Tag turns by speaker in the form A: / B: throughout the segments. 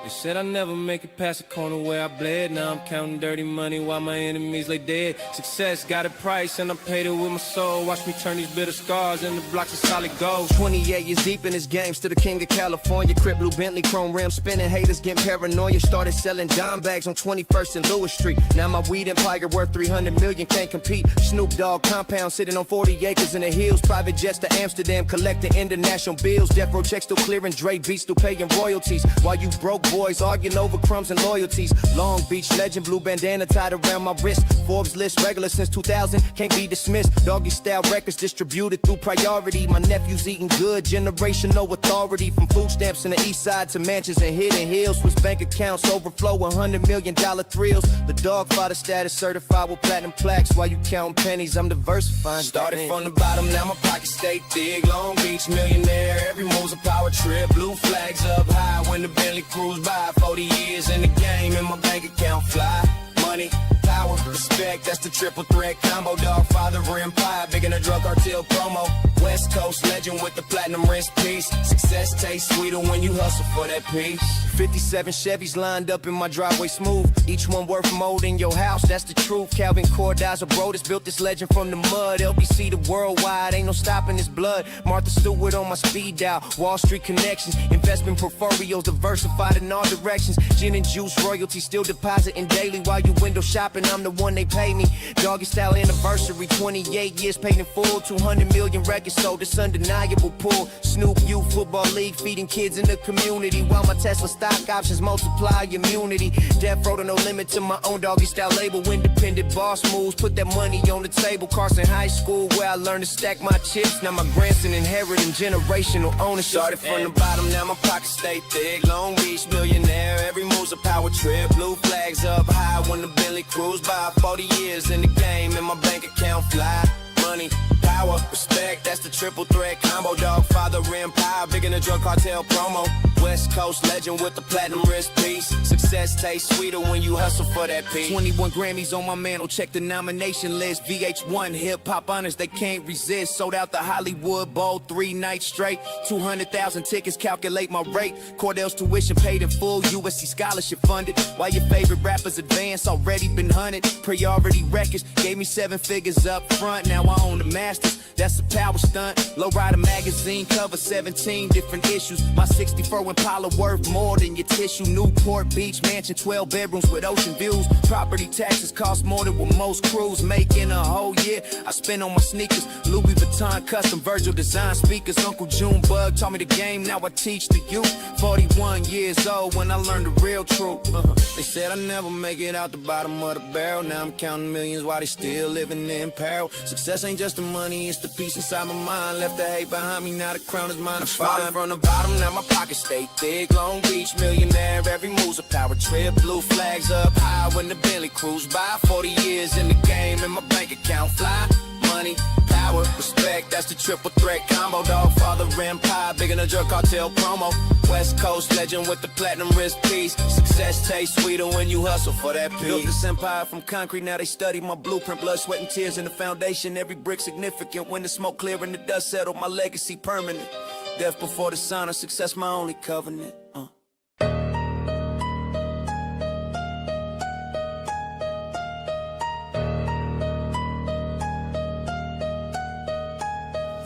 A: They said I never make it past the corner where I bled. Now I'm counting dirty money while my enemies lay dead. Success got a price and I paid it with my soul. Watch me turn these bitter scars into blocks of solid gold.
B: 28 years deep in this game, still the king of California. Crip blue Bentley, chrome rim spinning, haters getting paranoia. Started selling dime bags on 21st and Lewis Street. Now my weed empire worth 300 million, can't compete. Snoop Dogg compound sitting on 40 acres in the hills. Private jets to Amsterdam, collecting international bills. Death row checks still clearing, Dre beats still paying royalties. While you broke boys arguing over crumbs and loyalties. Long Beach legend, blue bandana tied around my wrist. Forbes list regular since 2000, can't be dismissed. Doggy style records distributed through priority. My nephew's eating good, generational authority. From food stamps in the east side to mansions and hidden hills. With bank accounts overflow $100 million thrills. The dog father status certified with platinum plaques. While you counting pennies, I'm diversifying.
A: Started from the bottom, now my pockets stay thick. Long Beach millionaire, every move's a power trip. Blue flags up high when the Bentley cruise by. 40 years in the game and my bank account fly. Money, power, respect, that's the triple threat combo. Dog, father, empire, big in a drug cartel promo. West Coast legend with the platinum wrist piece. Success tastes sweeter when you hustle for that piece. 57 Chevys lined up in my driveway smooth. Each one worth more than your house, that's the truth. Calvin Cordizer Brodus built this legend from the mud. LBC to worldwide, ain't no stopping this blood. Martha Stewart on my speed dial. Wall Street connections, investment portfolios diversified in all directions. Gin and juice royalty still depositing daily. While you window shopping, I'm the one they pay me. Doggy style anniversary, 28 years paid in full. 200 million records sold, it's undeniable pull. Snoop Youth Football League feeding kids in the community. While my Tesla stock options multiply immunity. Death row to no limit to my own doggy style label. Independent boss moves, put that money on the table. Carson High School where I learned to stack my chips. Now my grandson inheriting generational ownership. Started from the bottom, now my pockets stay thick. Long Beach millionaire, every move's a power trip. Blue flags up high when the Bentley cruise by. 40 years in the game and my bank account fly. Money, power, respect, that's the triple threat combo. Dog, father, empire, big in a drug cartel promo. West Coast legend with the platinum wrist piece. Success tastes sweeter when you hustle for that piece. 21 Grammys on my mantle, check the nomination list. VH1 hip hop honors, they can't resist. Sold out the Hollywood Bowl 3 nights straight. 200,000 tickets, calculate my rate. Cordell's tuition paid in full, USC scholarship funded. While your favorite rappers advance, already been hunted. Priority records gave me 7 figures up front. Now I own the masters, that's a power stunt. Lowrider magazine cover 17 different issues. My 64 Impala worth more than your tissue. Newport Beach mansion, 12 bedrooms with ocean views. Property taxes cost more than what most crews make in a whole year. I spend on my sneakers, Louis Vuitton custom Virgil design speakers. Uncle Junebug taught me the game, now I teach the youth. 41 years old when I learned the real truth. They said I never make it out the bottom of the barrel. Now I'm counting millions while they still living in peril. Success ain't just the money, it's the peace inside my mind. Left the hate behind me, now the crown is mine. I'm falling from the bottom, now my pockets stay thick. Long Beach millionaire, every move's a power trip. Blue flags up high when the Bentley cruise by. 40 years in the game and my bank account fly. Money, power, respect, that's the triple threat combo. Dog, father, empire, big in a drug cartel promo. West Coast legend with the platinum wrist piece. Success tastes sweeter when you hustle for that piece. Built this empire from concrete, now they study my blueprint. Blood, sweat, and tears in the foundation. Every brick significant. When the smoke clear and the dust settle, my legacy permanent. Death before the sign of success, my only covenant.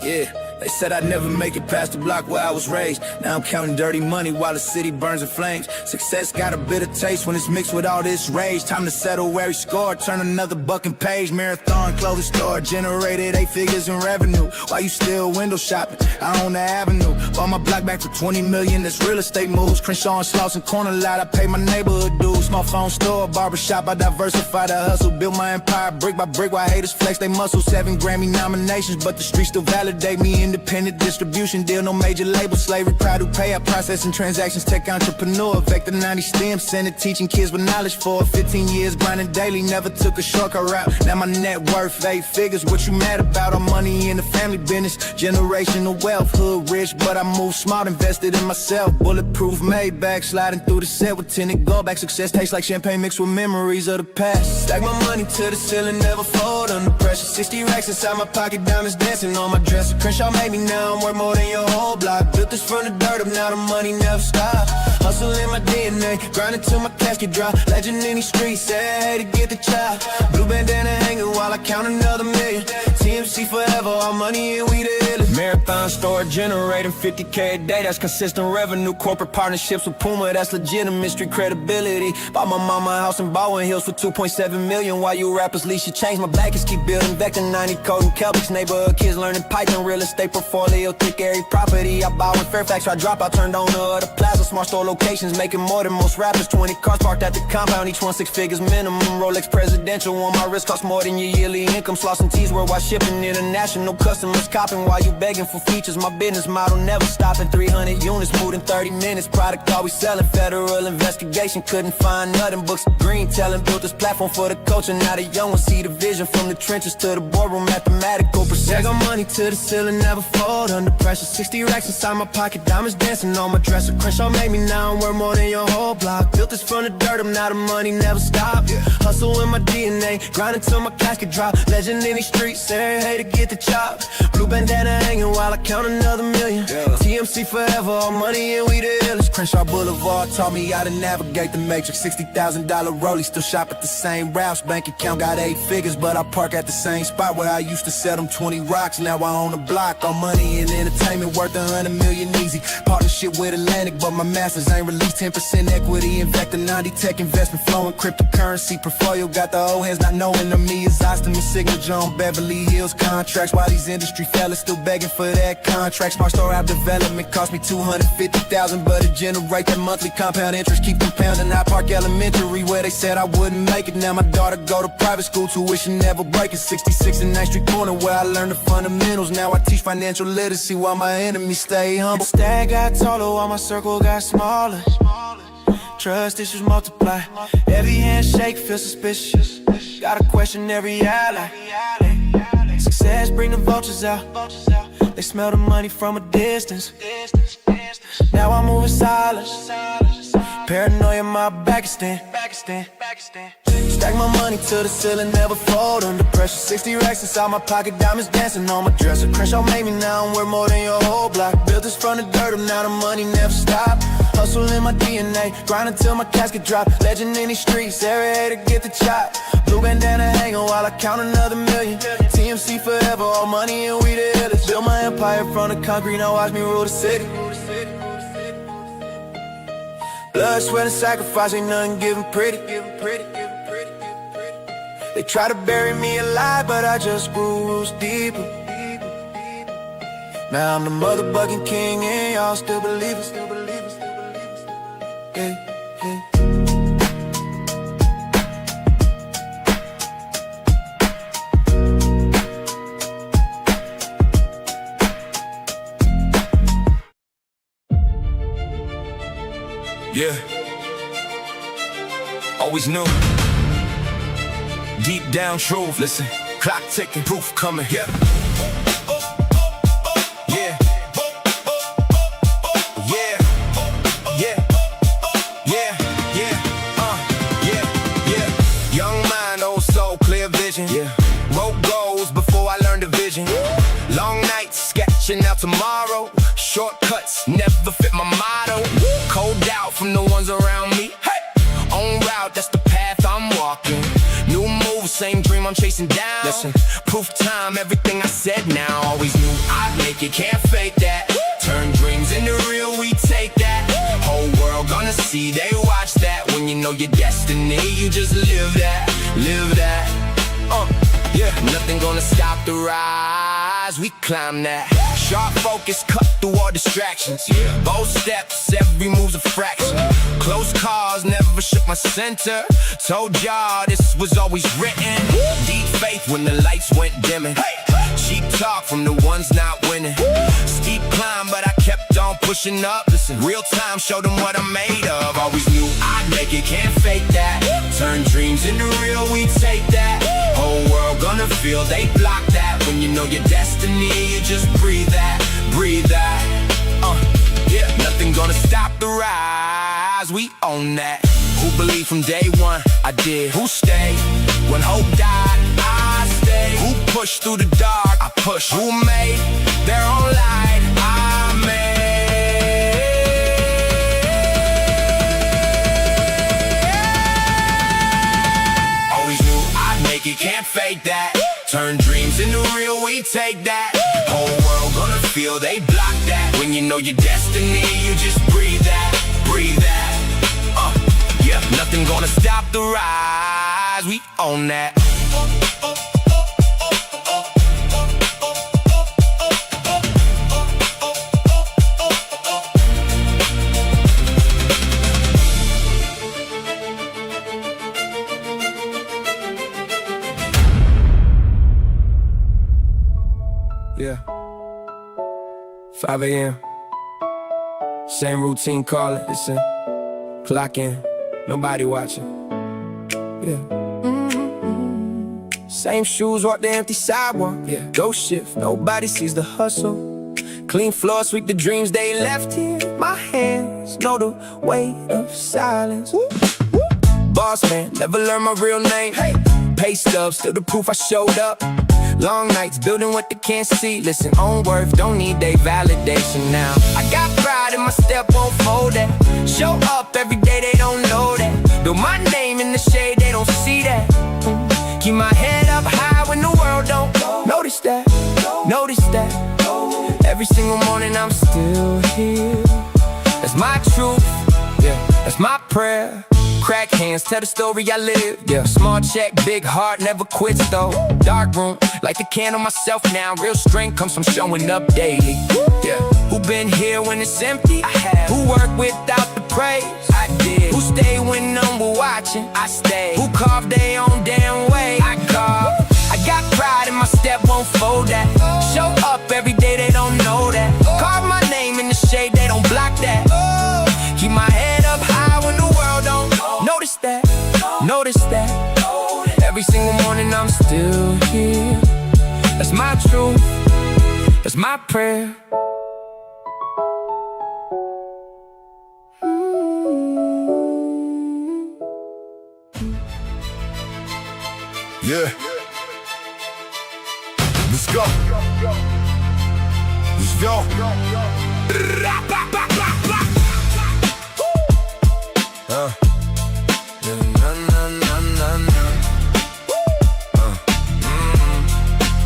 A: Yeah, they said I'd never make it past the block where I was raised. Now I'm counting dirty money while the city burns in flames. Success got a bitter taste when it's mixed with all this rage. Time to settle where he scored, turn another bucking page. Marathon clothing store generated 8 figures in revenue. While you still window shopping, I own the avenue. Bought my block back for 20 million, that's real estate moves. Crenshaw and Slauson corner lot, I pay my neighborhood dues. Small phone store, barbershop, I diversify the hustle. Built my empire brick by brick while haters flex they muscles. 7 Grammy nominations, but the streets still validate me. Independent distribution deal, no major label. Slavery, proud to pay out processing transactions. Tech entrepreneur, Vector 90 STEM center, teaching kids with knowledge for 15 years, grinding daily, never took a shortcut route. Now my net worth 8 figures, what you mad about? All money in the family business, generational wealth. Hood rich, but I move smart, invested in myself. Bulletproof Maybach, sliding through the set with tinted gold back. Success tastes like champagne mixed with memories of the past. Stack my money to the ceiling, never fold under pressure. 60 racks inside my pocket, diamonds dancing on my dresser. Crenshaw made
B: me, now I'm worth more than your whole block. Built this from the dirt up, now the money never stop. Hustle in my DNA, grinding till my casket drop. Legend in these streets, say hey to get the chop. Blue bandana hanging while I count another million. TMC forever, all money and we the illest. Marathon store generating 50K a day, that's consistent revenue. Corporate partnerships with Puma, that's legitimate street credibility. Bought my mama a house in Bowen Hills for 2.7 million. While you rappers lease, you change my backers, keep building Vector 90 code and Kelbics. Neighborhood kids learning Python, real estate portfolio, thick every property. I bought in Fairfax, I drop out, turned on the other plaza. Smart store locations, making more than most rappers. 20 cars parked at the compound, each one 6 figures minimum. Rolex presidential on my wrist, cost more than your yearly income. Slauson tees worldwide shipping, international customers copping while you begging for features. My business model never stopping. 300 units moved in 30 minutes. Product always selling. Federal investigation couldn't find nothing. Books of green telling, built this platform for the culture. Now the young ones see the vision from the trenches to the boardroom. Mathematical precision. Got money to the ceiling, never fold under pressure. 60 racks inside my pocket, diamonds dancing on my dresser. Crenshaw made me, now I'm worth more than your whole block. Built this from the dirt up, now the money never stop. Hustle in my DNA, grinding till my casket drop. Legend in these streets, say hey to get the chop. Blue bandana hanging while I count another million. TMC forever, all money and we the illest. Crenshaw Boulevard taught me how to navigate the matrix. $60,000 rollie, still shop at the same routes. Bank account got 8 figures, but I park at the same spot where I used to sell them 20 rocks. Now I own a block. All money and entertainment worth 100 million easy. Partnership with Atlantic, but my masters ain't released. 10% equity in Vector 90 tech investment flowing. Cryptocurrency portfolio got the old heads not knowing of me is Austin and signature on Beverly Hills contracts. While these industry fellas still begging for that contract. Smart store app development cost me $250,000, but it generate that monthly compound interest. Keep compounding. I Park Elementary where they said I wouldn't make it. Now my daughter go to private school, tuition never breaking. 66 in 9th Street corner where I learned the fundamentals. Now I teach financial literacy while my enemies stay humble. Stack got taller while my circle got smaller. Trust issues multiply. Every handshake feels suspicious. Gotta question every ally. Success bring the vultures out. They smell the money from a distance. Now I'm moving silence. Paranoia, my back is stand. Stack my money to the ceiling, never fold under pressure. 60 racks inside my pocket, diamonds dancing on my dresser. Crenshaw made me, now I'm worth more than your whole block. Built this from the dirt up, now the money never stop. Hustle in my DNA, grind until my casket drop. Legend in these streets, every day to get the chop. Blue bandana hanging while I count another million. TMC forever, all money and we the illest. Built my empire from the concrete, now watch me rule the city. Blood, sweat, and sacrifice, ain't nothing given pretty. They try to bury me alive, but I just grew roots deeper. Now I'm the motherfucking king, and y'all still believe it.
A: Yeah, always knew. Deep down truth, listen. Clock ticking, proof coming. Yeah. Yeah. Yeah. Yeah. Yeah. Yeah. Yeah. Young mind, old soul, clear vision. Yeah. Wrote goals before I learned the vision. Long nights sketching out tomorrow. Shortcuts never fit my motto. Cold doubt from the ones around me. Hey, on route, that's the path I'm walking. New move, same dream I'm chasing down. Listen, proof time, everything I said now. Always knew I'd make it, can't fake that. Turn dreams into real, we take that. Whole world gonna see, they watch that. When you know your destiny, you just live that. Yeah, nothing gonna stop the rise, we climb that. Sharp focus, cut through all distractions. Bold steps, every move's a fraction. Close calls, never shook my center. Told y'all this was always written. Deep faith when the lights went dimming. Cheap talk from the ones not winning. Steep climb, but I kept on pushing up. Listen, real time showed them what I'm made of. Always knew I'd make it, can't fake that. Turn dreams into real, we take that. Whole world gonna feel, they block that. When you know your destiny, you just breathe that. Yeah, nothing gonna stop the rise, we own that. Who believed from day one? I did. Who stayed? When hope died, I stayed. Who pushed through the dark? I push. Who made their own light? I made. Always knew I'd make it, can't fake that. Turn dreams into real, we take that. Whole world gonna feel they block that. When you know your destiny, you just breathe that, breathe that. Yeah, nothing gonna stop the rise, we own that. Yeah, 5 a.m. Same routine, call it, listen. Clock in, nobody watching. Yeah. Same shoes, walk the empty sidewalk. Yeah. Go shift, nobody sees the hustle. Clean floor, sweep the dreams they left here. My hands know the weight of silence. Woo. Woo. Boss man, never learned my real name. Hey. Pay stubs, still the proof I showed up. Long nights building what they can't see. Listen, own worth, don't need they validation now. I got pride in my step, won't fold that. Show up every day, they don't know that. Build my name in the shade, they don't see that. Keep my head up high when the world don't notice that. Notice that. Every single morning I'm still here. That's my truth, yeah, that's my prayer. Crack hands, tell the story I live. Yeah, small check, big heart, never quits though. Dark room, light the candle myself now. Real strength comes from showing up daily. Yeah, who been here when it's empty? I have. Who worked without the praise? I did. Who stayed when none were watching? I stayed. Who carved their own damn way? I carved. I got pride in my step, won't fold that. Show up every day, they don't know that. Carve my name in the shade, they don't block that. Keep my head up high when the world don't notice that, notice that. Every single morning I'm still here. That's my truth, that's my prayer.
C: Yeah. Let's go. Let's go.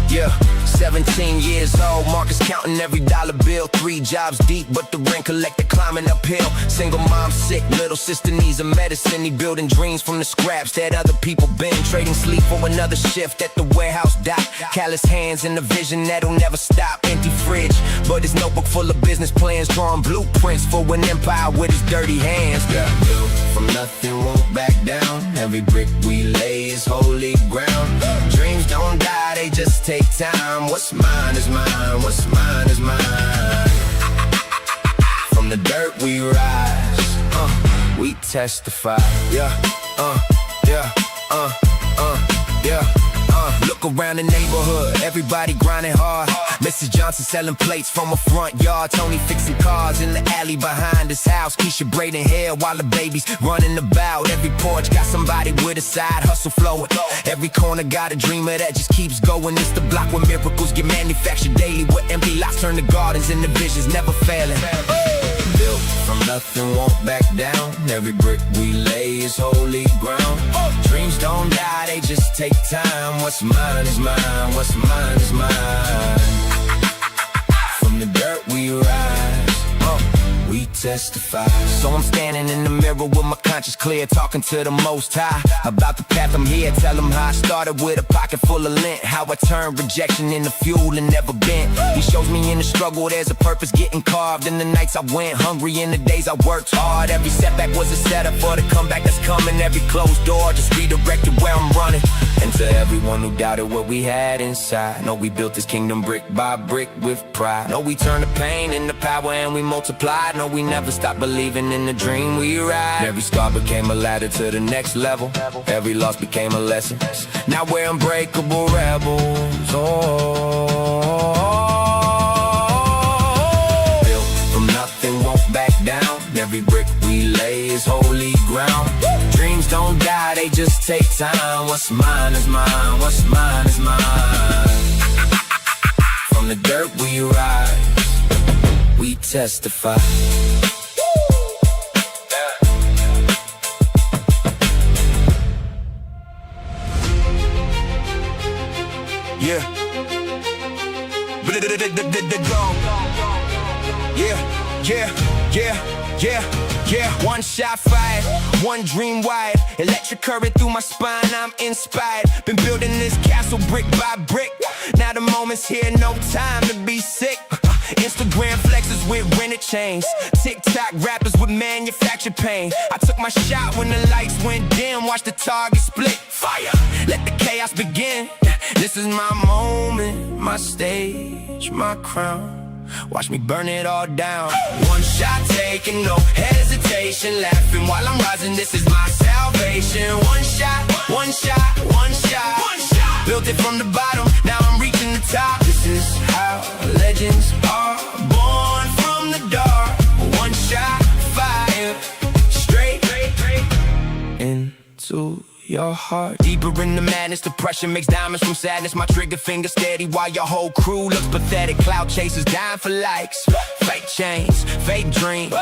A: Yeah, 17 years old, Marcus counting every dollar bill. 3 jobs deep, but the rent collector climbing uphill. Single mom sick, little sister needs a medicine. He building dreams from the scraps that other people been. Trading sleep for another shift at the warehouse dock. Callous hands and a vision that'll never stop. Empty fridge, but his notebook full of business plans. Drawing blueprints for an empire with his dirty hands.
B: Yeah, built from nothing, won't back down. Every brick we lay is holy ground. Dreams don't die, they just take time. What's mine is mine, what's mine is mine. From the dirt we rise, we testify. Yeah, yeah, yeah. Look around the neighborhood, everybody grinding hard. Mrs. Johnson selling plates from a front yard. Tony fixing cars in the alley behind his house. Keisha braiding hair while the baby's running about. Every porch got somebody with a side hustle flowing. Every corner got a dreamer that just keeps going. It's the block where miracles get manufactured daily, where empty lots turn to gardens and the visions never failing. Built from nothing, won't back down. Every brick we lay is holy ground. Dreams don't die, they just take time. What's mine is mine, what's mine is mine. From the dirt we rise, we testify. So I'm standing in the mirror with my conscience clear, talking to the Most High about the path I'm here. Tell him how I started with a pocket full of lint, how I turned rejection into fuel and never bent. He shows me in the struggle there's a purpose getting carved. In the nights I went hungry, in the days I worked hard. Every setback was a setup for the comeback that's coming. Every closed door just redirected where I'm running. And to everyone who doubted what we had inside, know we built this kingdom brick by brick with pride. Know we turned the pain into power and we multiplied. Know we never stopped believing in the dream we ride. Every scar became a ladder to the next level. Every loss became a lesson. Now we're unbreakable rebels. Built from nothing, won't back down. Every brick we lay is holy ground. Dreams don't die, they just take time. What's mine is mine, what's mine is mine.
A: on the dirt we rise, we testify.
B: Yeah. Yeah. One shot fired, one dream wired. Electric current through my spine, I'm inspired. Been building this castle brick by brick. Now the moment's here, no time to be sick. Instagram flexes with rented chains, TikTok rappers with manufactured pain. I took my shot when the lights went dim, watched the target split. Fire, let the chaos begin. This is my moment, my stage, my crown. Watch me burn it all down. One shot taken, no hesitation, laughing while I'm rising, this is my salvation. One shot, one shot, one shot, one shot. Built it from the bottom, now I'm reaching the top. This is how legends are born from the dark. One shot, fire, straight into your heart. Deeper in the madness, the pressure makes diamonds from sadness. My trigger finger steady while your whole crew looks pathetic. Cloud chasers dying for likes. Fake chains, fake dreams,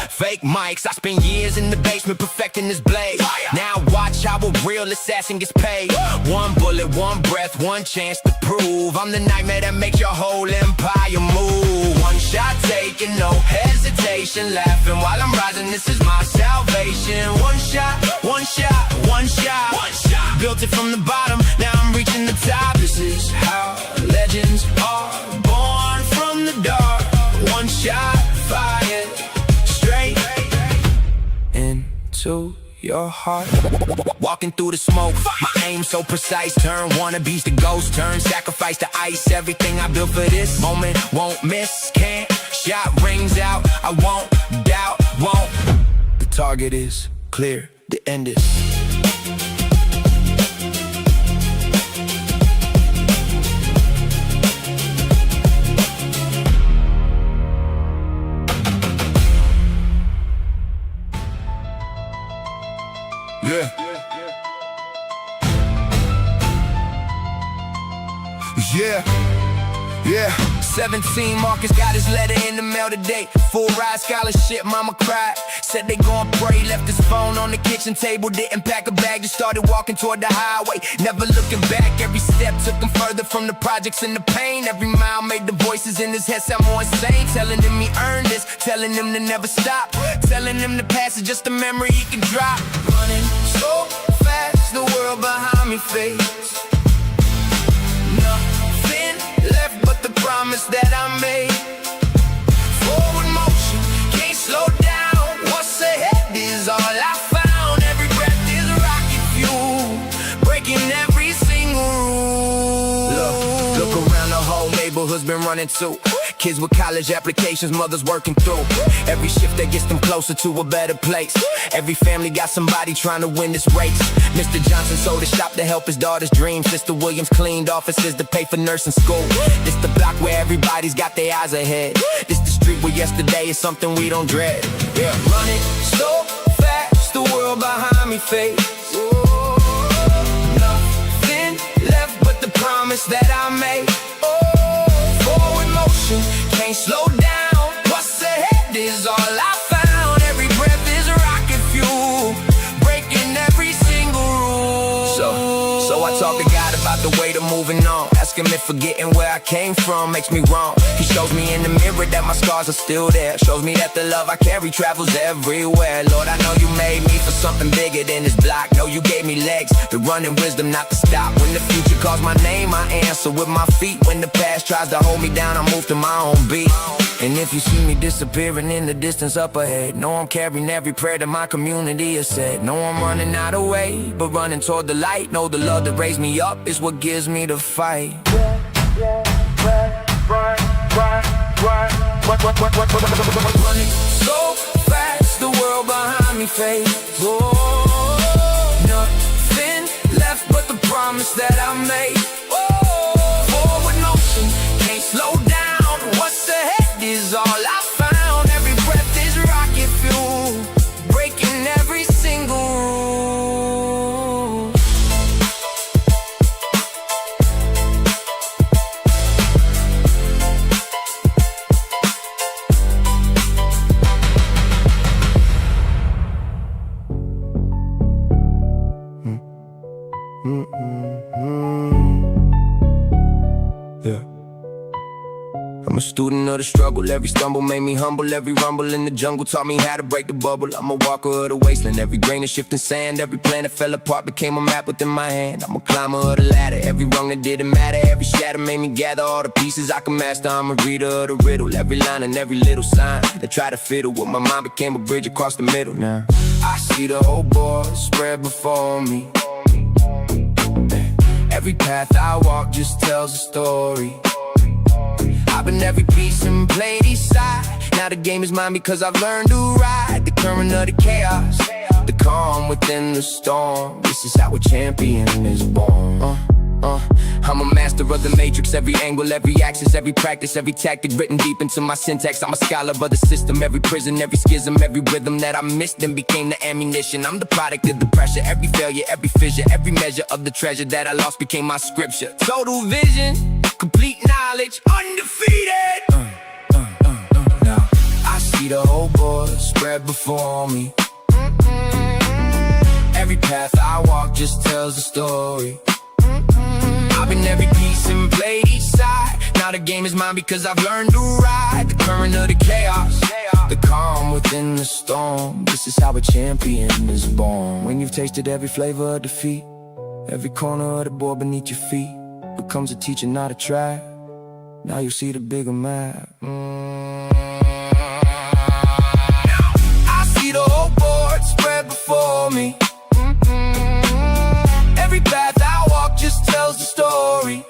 B: fake mics. I spent years in the basement perfecting this blade. Now watch how a real assassin gets paid. One bullet, one breath, one chance to prove I'm the nightmare that makes your whole empire move. One shot taken, no hesitation, laughing while I'm rising, this is my salvation. One shot, one shot, one shot. One shot. Built it from the bottom, now I'm reaching the top. This is how legends are born from the dark. One shot, fire, straight into your heart. Walking through the smoke, my aim so precise. Turn wannabes to ghosts, turn sacrifice to ice. Everything I built for this moment won't miss. Can't shot rings out, I won't doubt, won't. The target is clear, the end is.
C: Yeah.
B: 17, Marcus got his letter in the mail today. Full ride scholarship, mama cried. Said they gon' pray, left his phone on the kitchen table. Didn't pack a bag, just started walking toward the highway. Never looking back, every step took him further from the projects and the pain. Every mile made the voices in his head sound more insane. Telling him he earned this, telling him to never stop. Telling him the past is just a memory he can drop. Running so fast, the world behind me fades. Nothing left but the promise that I made. Forward motion, can't slow down. What's ahead is all I found. Every breath is rocket fuel, breaking every single rule. Look around, the whole neighborhood's been running too. Kids with college applications, mothers working through. Every shift that gets them closer to a better place. Every family got somebody trying to win this race. Mr. Johnson sold his shop to help his daughter's dreams. Sister Williams cleaned offices to pay for nursing school. This the block where everybody's got their eyes ahead. This the street where yesterday is something we don't dread. Yeah, running so fast, the world behind me fades. Nothing left but the promise that I made. Forward motion, can't slow down. What's ahead is all I found. Every breath is rocket fuel, breaking every single rule. So I talk to God about the way to moving on. Ask him if forgetting where I came from makes me wrong. He shows me in the mirror that my scars are still there. Shows me that the love I carry travels everywhere. Lord, I know you made me for something bigger than this block. Know you gave me legs to run and wisdom not to stop. When the future calls my name, I answer with my feet. When the past tries to hold me down, I move to my own beat. And if you see me disappearing in the distance up ahead, know I'm carrying every prayer that my community has said. Know I'm running out of way, but running toward the light. Know the love that raised me up is what gives me the fight. Running so fast, the world behind me fades. Nothing left but the promise that I made. Forward motion, can't slow down. What's ahead is all I found. Every breath is rocket fuel, breaking every single rule. student of the struggle. Every stumble made me humble. Every rumble in the jungle taught me how to break the bubble. I'm a walker of the wasteland. Every grain of shifting sand, every plan that fell apart became a map within my hand. I'm a climber of the ladder. Every rung that didn't matter, every shadow made me gather all the pieces I can master. I'm a reader of the riddle. Every line and every little sign that tried to fiddle with my mind became a bridge across the middle. Now I see the whole board spread before me. Every path I walk just tells a story. I've been every piece and played each side. Now the game is mine because I've learned to ride the current of the chaos, the calm within the storm. This is how a champion is born. I'm a master of the matrix. Every angle, every axis, every practice, every tactic written deep into my syntax. I'm a scholar of the system. Every prison, every schism, every rhythm that I missed and became the ammunition. I'm the product of the pressure. Every failure, every fissure, every measure of the treasure that I lost became my scripture. Total vision, complete knowledge, undefeated. Now I see the whole board spread before me. Every path I walk just tells a story. I've been every piece and played each side. Now the game is mine because I've learned to ride the current of the chaos, the calm within the storm. This is how a champion is born. When you've tasted every flavor of defeat, every corner of the board beneath your feet becomes a teacher, not a trap. Now you see the bigger map. I see the whole board spread before me. Every path I walk just tells the story.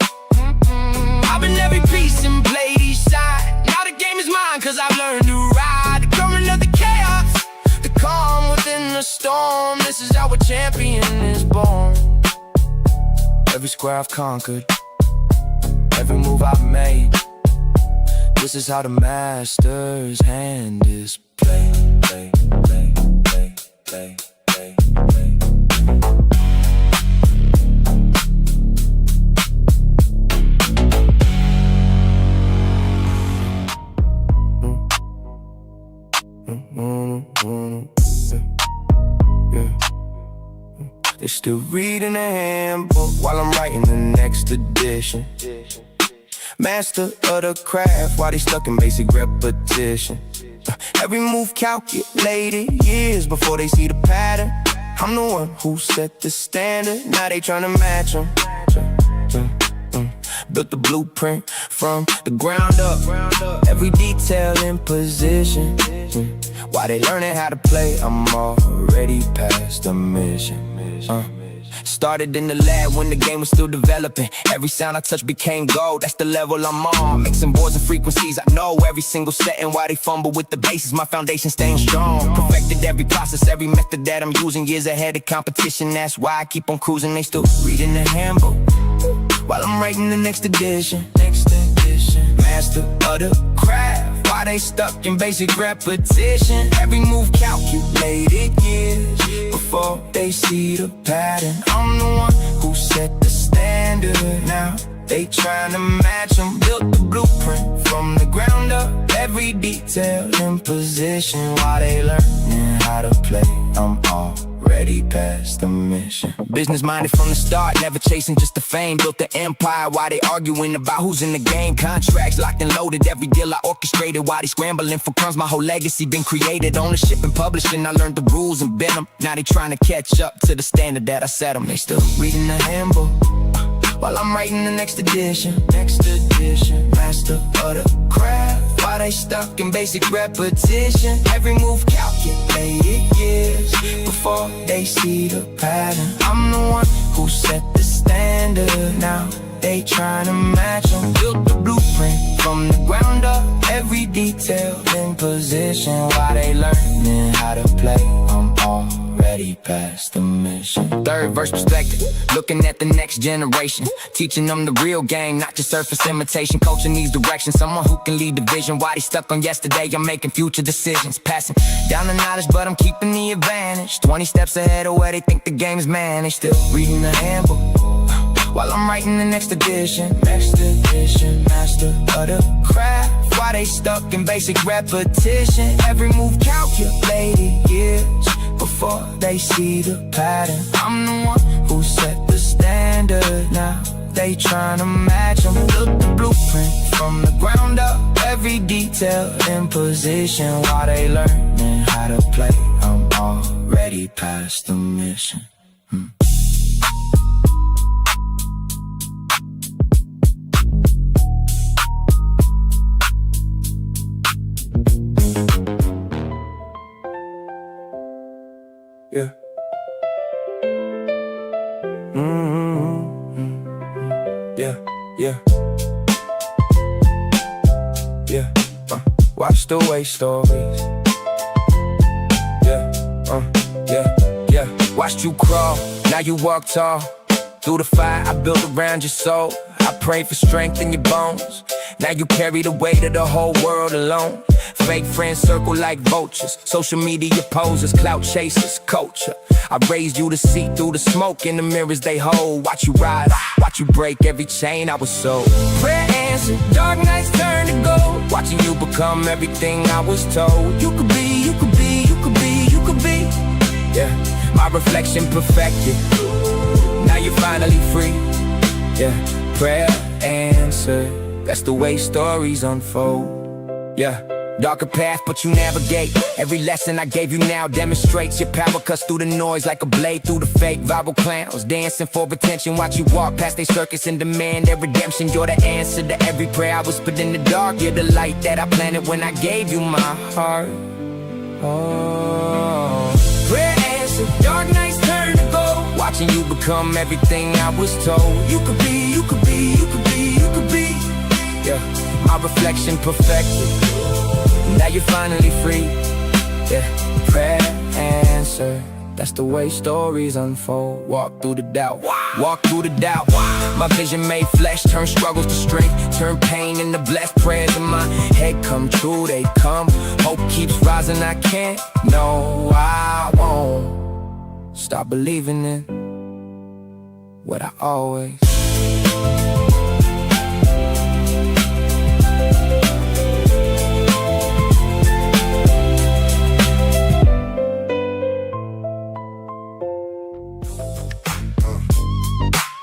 B: I've been every piece and played each side. Now the game is mine cause I've learned to ride the current of the chaos, the calm within the storm. This is how a champion is born. Every square I've conquered, every move I've made. This is how the master's hand is played. Play, play, play, play, play, play. They're still reading the handbook while I'm writing the next edition. Master of the craft while they stuck in basic repetition. Every move calculated years before they see the pattern. I'm the one who set the standard, now they tryna match them. Built the blueprint from the ground up, every detail in position. While they learning how to play, I'm already past the mission. Started in the lab when the game was still developing. Every sound I touched became gold, that's the level I'm on. Mixing boards and frequencies, I know every single setting. While they fumble with the bases, my foundation staying strong. Perfected every process, every method that I'm using. Years ahead of competition, that's why I keep on cruising. They still reading the handbook while I'm writing the next edition. Master of the craft while they stuck in basic repetition. Every move calculated years before they see the pattern. I'm the one who set the standard, now they tryna match them. Built the blueprint from the ground up, every detail in position. While they learning how to play, I'm already past the mission. Business minded from the start, never chasing just the fame. Built the empire while they arguing about who's in the game. Contracts locked and loaded, every deal I orchestrated. While they scrambling for crumbs, my whole legacy been created. Ownership and publishing, I learned the rules and bent them. Now they trying to catch up to the standard that I set them. They still reading the handbook while I'm writing the next edition. Master of the craft while they stuck in basic repetition. Every move calculated years before they see the pattern. I'm the one who set the standard, now they tryna match them. Built the blueprint from the ground up, every detail in position. While they learning how to play, I'm already past the mission. Third verse perspective, looking at the next generation. Teaching them the real game, not just surface imitation. Coaching needs direction, someone who can lead the vision. Why they stuck on yesterday, I'm making future decisions. Passing down the knowledge, but I'm keeping the advantage. 20 steps ahead of where they think the game's managed. Still reading the handbook while I'm writing the next edition. Master of the craft while they stuck in basic repetition. Every move calculated years before they see the pattern. I'm the one who set the standard, now they tryna match them. Built the blueprint
A: from the ground up. Every detail in position while they learning how to play. I'm already past the mission.
B: Yeah. Yeah, yeah. Yeah. Watch the way stories. Yeah. Yeah, yeah. Watched you crawl, now you walk tall. Through the fire I built around your soul. I prayed for strength in your bones. Now you carry the weight of the whole world alone. Fake friends circle like vultures. Social media posers, clout chasers, culture. I raised you to see through the smoke in the mirrors they hold. Watch you rise, watch you break every chain I was sold. Prayer answered, dark nights turn to gold. Watching you become everything I was told. You could be, you could be, you could be, you could be. Yeah, my reflection perfected. Now you're finally free. Yeah, prayer answered. That's the way stories unfold. Yeah. Darker path, but you navigate. Every lesson I gave you now demonstrates your power cuts through the noise like a blade through the fake viral clowns. Dancing for attention, watch you walk past their circus and demand their redemption. You're the answer to every prayer I was put in the dark. You're the light that I planted when I gave you my heart. Oh, prayer answered, dark nights turn to gold. Watching you become everything I was told. You could be, you could be, you could be, you could be. Yeah, my reflection perfected. Now you're finally free. Yeah, prayer answer. That's the way stories unfold. Walk through the doubt, walk through the doubt. My vision made flesh, turn struggles to strength, turn pain into blessed prayers in my head come true, they come. Hope keeps rising, I can't, no, I won't stop believing in what I always.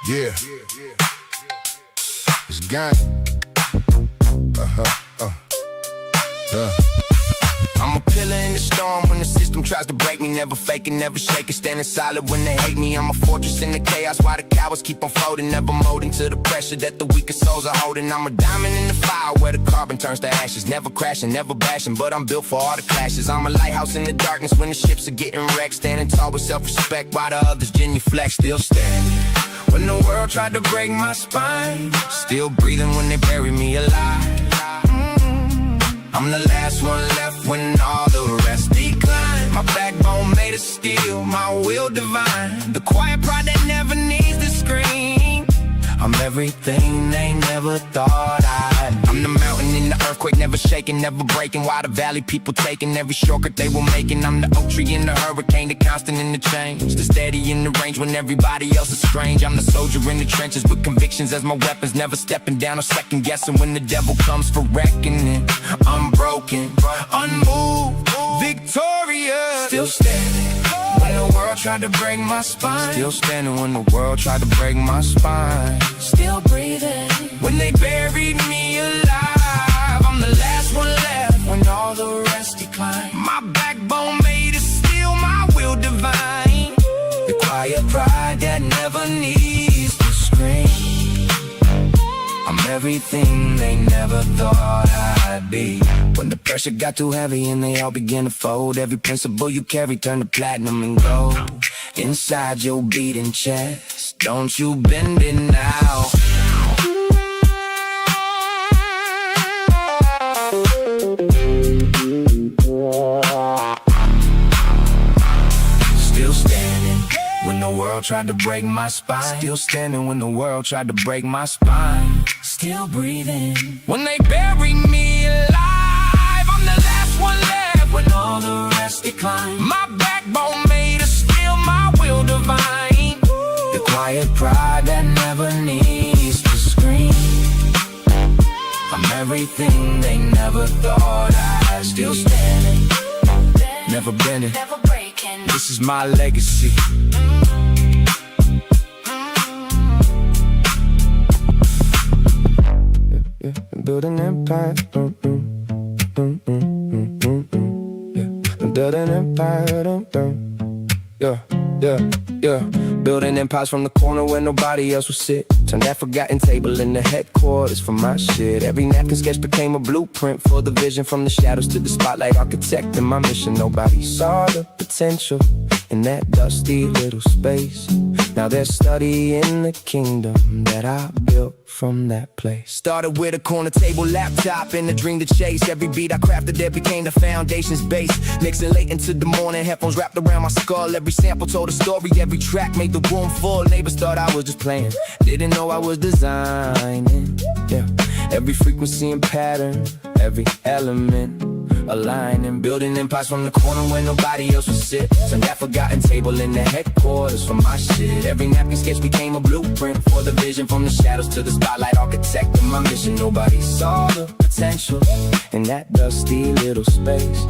C: Yeah, it's gun.
A: I'm a pillar in the storm when the system tries to break me. Never faking, never shaking, standing solid when they hate me. I'm a fortress in the chaos while the cowards keep on folding. Never molding to the pressure that the weaker souls are holding. I'm a diamond in the fire where the carbon turns to ashes. Never crashing, never bashing, but I'm built for all the clashes. I'm a lighthouse in the darkness when the ships are getting wrecked. Standing tall with self-respect while the others genuflect. Still standing when the world tried to break my spine. Still breathing when they bury me alive. I'm the last one left when all the rest decline. My backbone made of steel, my will divine. The quiet pride that never needs to scream. I'm everything they never thought I'd be. I'm the mountain in the earthquake, never shaking, never breaking. While the valley people taking every shortcut they were making. I'm the oak tree in the hurricane, the constant in the change. The steady in the range when everybody else is strange. I'm the soldier in the trenches with convictions as my weapons. Never stepping down or second guessing when the devil comes for reckoning. I'm broken, unmoved, victorious. Still standing when the world tried to break my spine. Still standing when the world tried to break my spine. Still breathing when they buried me alive. I'm the last one left when all the rest decline. My backbone made of steel, my will divine. The quiet pride that never needs to scream. I'm everything they never thought I'd be. When the pressure got too heavy and they all began to fold, every principle you carry turned to platinum and gold. Inside your beating chest, don't you bend it now. Still standing when the world tried to break my spine. Still standing when the world tried to break my spine. Still breathing when they bury me alive. I'm the last one left when all the rest decline. My backbone made of steel, my will divine. The quiet pride that never needs to scream. I'm everything they never thought I'd. Still standing, never bending, never breaking. This is my legacy.
B: Yeah. build an empire. Yeah, build an empire. Yeah. Building empires from the corner where nobody else would sit. Turn that forgotten table into headquarters for my shit. Every napkin sketch became a blueprint for the vision. From the shadows to the spotlight, architect in my mission. Nobody saw the potential in that dusty little space. Now they're studying the kingdom that I built from that place. Started with a corner table laptop and a dream to chase. Every beat I crafted there became the foundation's base. Mixing late into the morning, headphones wrapped around my skull. Every sample told a story, every track made the room full. Neighbors thought I was just playing, didn't know I was designing. Yeah, every frequency and pattern, every element aligning. Building empires from the corner where nobody else would sit. Turn that forgotten table into headquarters for my shit. Every napkin sketch became a blueprint for the vision. From the shadows to the spotlight, architect in my mission. Nobody saw the potential in that dusty little space.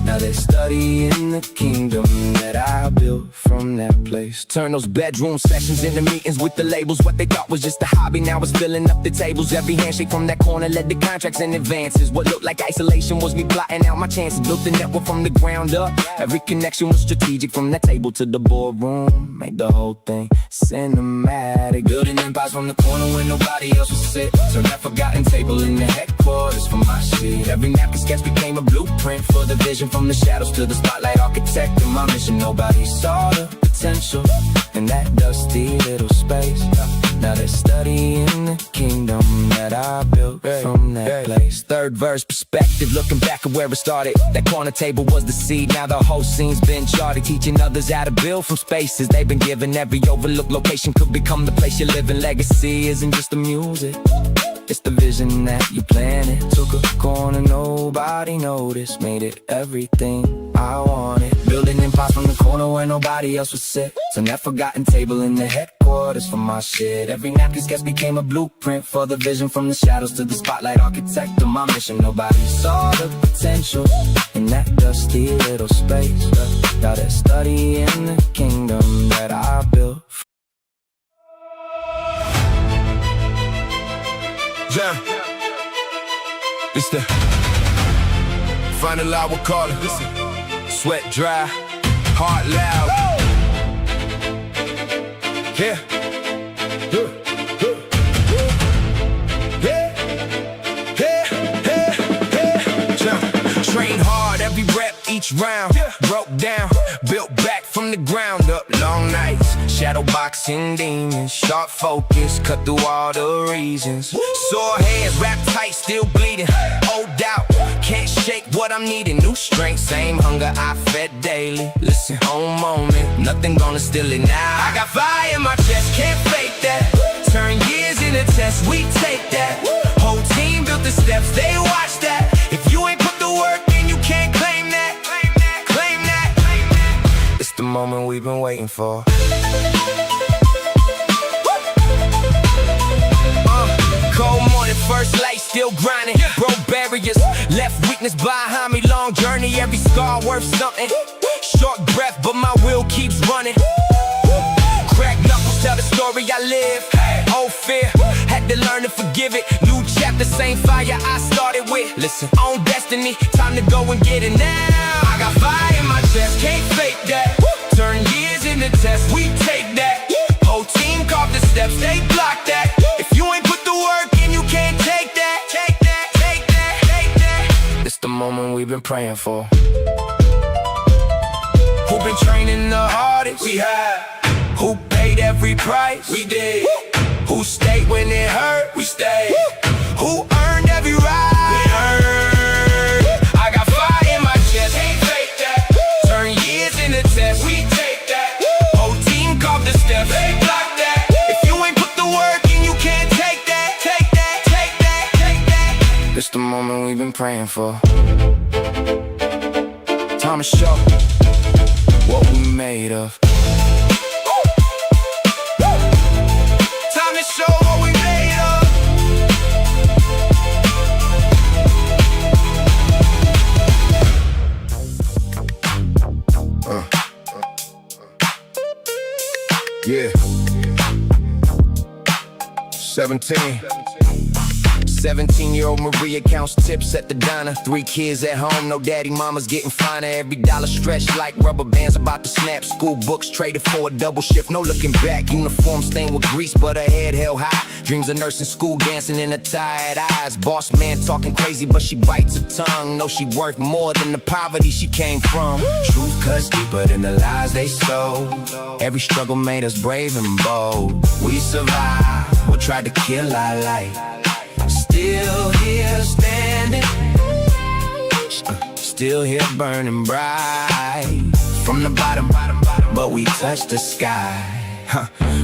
B: Now they're studying the kingdom that I built from that place. Turn those bedroom sessions into meetings with the labels. What they thought was just a hobby, now it's filling up the tables. Every handshake from that corner led to contracts and advances. What looked like isolation was me plotting out my chances. Built the network from the ground up. Every connection was strategic, from that table to the boardroom. Made the whole thing cinematic. Building empires from the corner where nobody else would sit. Turn that forgotten table into headquarters for my shit. Every napkin sketch became a blueprint for the vision. From the shadows to the spotlight, architect in my mission. Nobody saw the potential in that dusty little space. Now they're studying the kingdom that I built from that place. Third verse, perspective, looking back at where it started. That corner table was the seed, now the whole scene's been charted. Teaching others how to build from spaces they've been given. Every overlooked location could become the place you live in. Legacy isn't just the music, it's the vision that you planted. Took a corner nobody noticed, made it everything I wanted. Building empires from the corner where nobody else would sit. Turn that forgotten table into headquarters for my shit. Every napkin sketch became a blueprint for the vision. From the shadows to the spotlight, architect of my mission. Nobody saw the potential in that dusty little space. Now they're studying the kingdom that I built.
C: Yeah. It's the final hour calling. Listen. Sweat dry, heart loud. Yeah.
B: Train hard, every rep, each round. Broke down, built back from the ground up. Long nights, shadow boxing demons. Sharp focus, cut through all the reasons. Sore hands, wrapped tight, still bleeding. Old doubt, can't shake what I'm needing. New strength, same hunger I fed daily. Listen, home moment, nothing gonna steal it now. I got fire in my chest, can't fake that. Turn years into tests, we take that. Whole team built the steps, they watch that. If you ain't put the work in, you can't claim that. Claim that. It's the moment we've been waiting for. Cold morning, first light, still grinding. Broke barriers, left weakness behind me. Long journey, every scar worth something. Short breath, but my will keeps running. Crack knuckles, tell the story I live. Old fear, had to learn to forgive it. New chapter, same fire I started with. Listen, own destiny, time to go and get it now. I got fire in my chest, can't fake that. Turn years into tests, we take that. Whole team carved the steps, they block that. If you ain't put the work in, you can't take that. Take that, take that, take that. It's the moment we've been praying for. Who been training the hardest? We have. Who paid every price? We did. Who stayed when it hurt? We stayed. Who earned every right? We earned. I got fire in my chest, can't fake that. Turn years into tests, we take that. Whole team carved the steps, they block that. If you ain't put the work in, you can't take that. Take that, take that, take that. It's the moment we've been praying for. Time to show what we made of. Time to show what we made of.
C: Yeah. 17.
B: 17-year-old Maria counts tips at the diner. 3 kids at home, no daddy, mama's getting finer. Every dollar stretched like rubber bands about to snap. School books traded for a double shift, no looking back. Uniform stained with grease, but her head held high. Dreams of nursing school, dancing in her tired eyes. Boss man talking crazy, but she bites her tongue. Know she worth more than the poverty she came from. Truth cuts deeper than the lies they sold. Every struggle made us brave and bold. We survived what tried to kill our life. Still here standing, still here burning bright. From the bottom, but we touch the sky.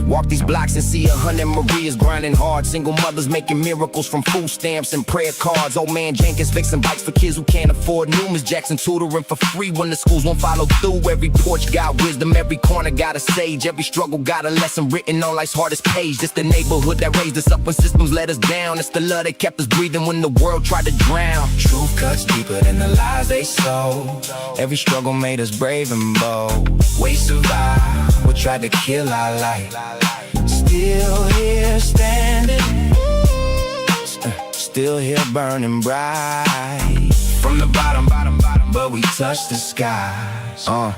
B: Walk these blocks and see 100 Marias grinding hard. Single mothers making miracles from food stamps and prayer cards. Old man Jenkins fixing bikes for kids who can't afford new. Miss Jackson tutoring for free when the schools won't follow through. Every porch got wisdom, every corner got a sage. Every struggle got a lesson written on life's hardest page. This the neighborhood that raised us up when systems let us down. It's the love that kept us breathing when the world tried to drown. Truth cuts deeper than the lies they sold. Every struggle made us brave and bold. We survived what tried to kill our life. Still here standing, still here burning bright. From the bottom, but we touch the skies. So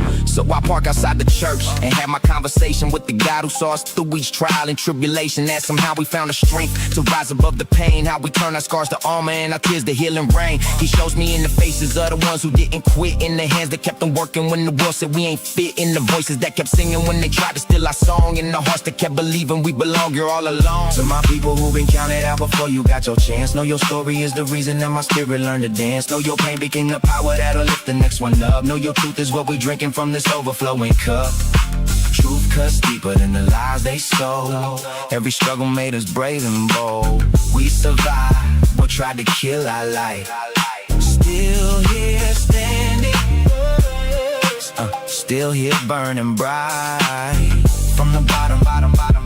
B: I park outside the church and have my conversation with the God who saw us through each trial and tribulation. Ask him how we found the strength to rise above the pain, how we turn our scars to armor and our tears to healing rain. He shows me in the faces of the ones who didn't quit, in the hands that kept them working when the world said we ain't fit, in the voices that kept singing when they tried to steal our song, in the hearts that kept believing we belong. You're all alone. To my people who've been counted out before you got your chance, know your story is the reason that my spirit learned to dance. Know your pain became the power that'll lift the next one up. Know your truth is what we drinking from this overflowing cup. Truth cuts deeper than the lies they sold. Every struggle made us brave and bold. We survived what tried to kill our life. Still here standing, still here burning bright. From the bottom,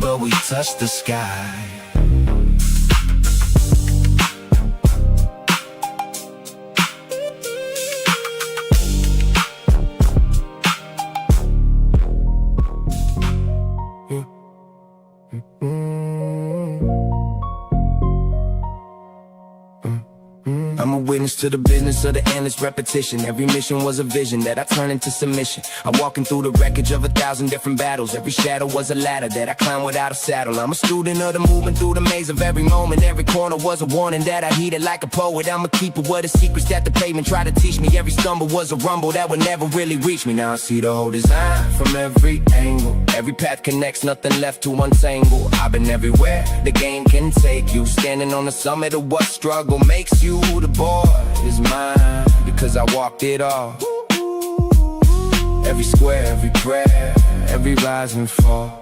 B: but we touch the sky. I'm a witness to the business of the endless repetition. Every mission was a vision that I turned into submission. I'm walking through the wreckage of 1,000 different battles. Every shadow was a ladder that I climbed without a saddle. I'm a student of the movement through the maze of every moment. Every corner was a warning that I heeded like a poet. I'm a keeper of the secrets that the pavement tried to teach me. Every stumble was a rumble that would never really reach me. Now I see the whole design from every angle. Every path connects, nothing left to untangle. I've been everywhere the game can take you. Standing on the summit of what struggle makes you. The boy is mine because I walked it all. Every square, every prayer, every rise and fall.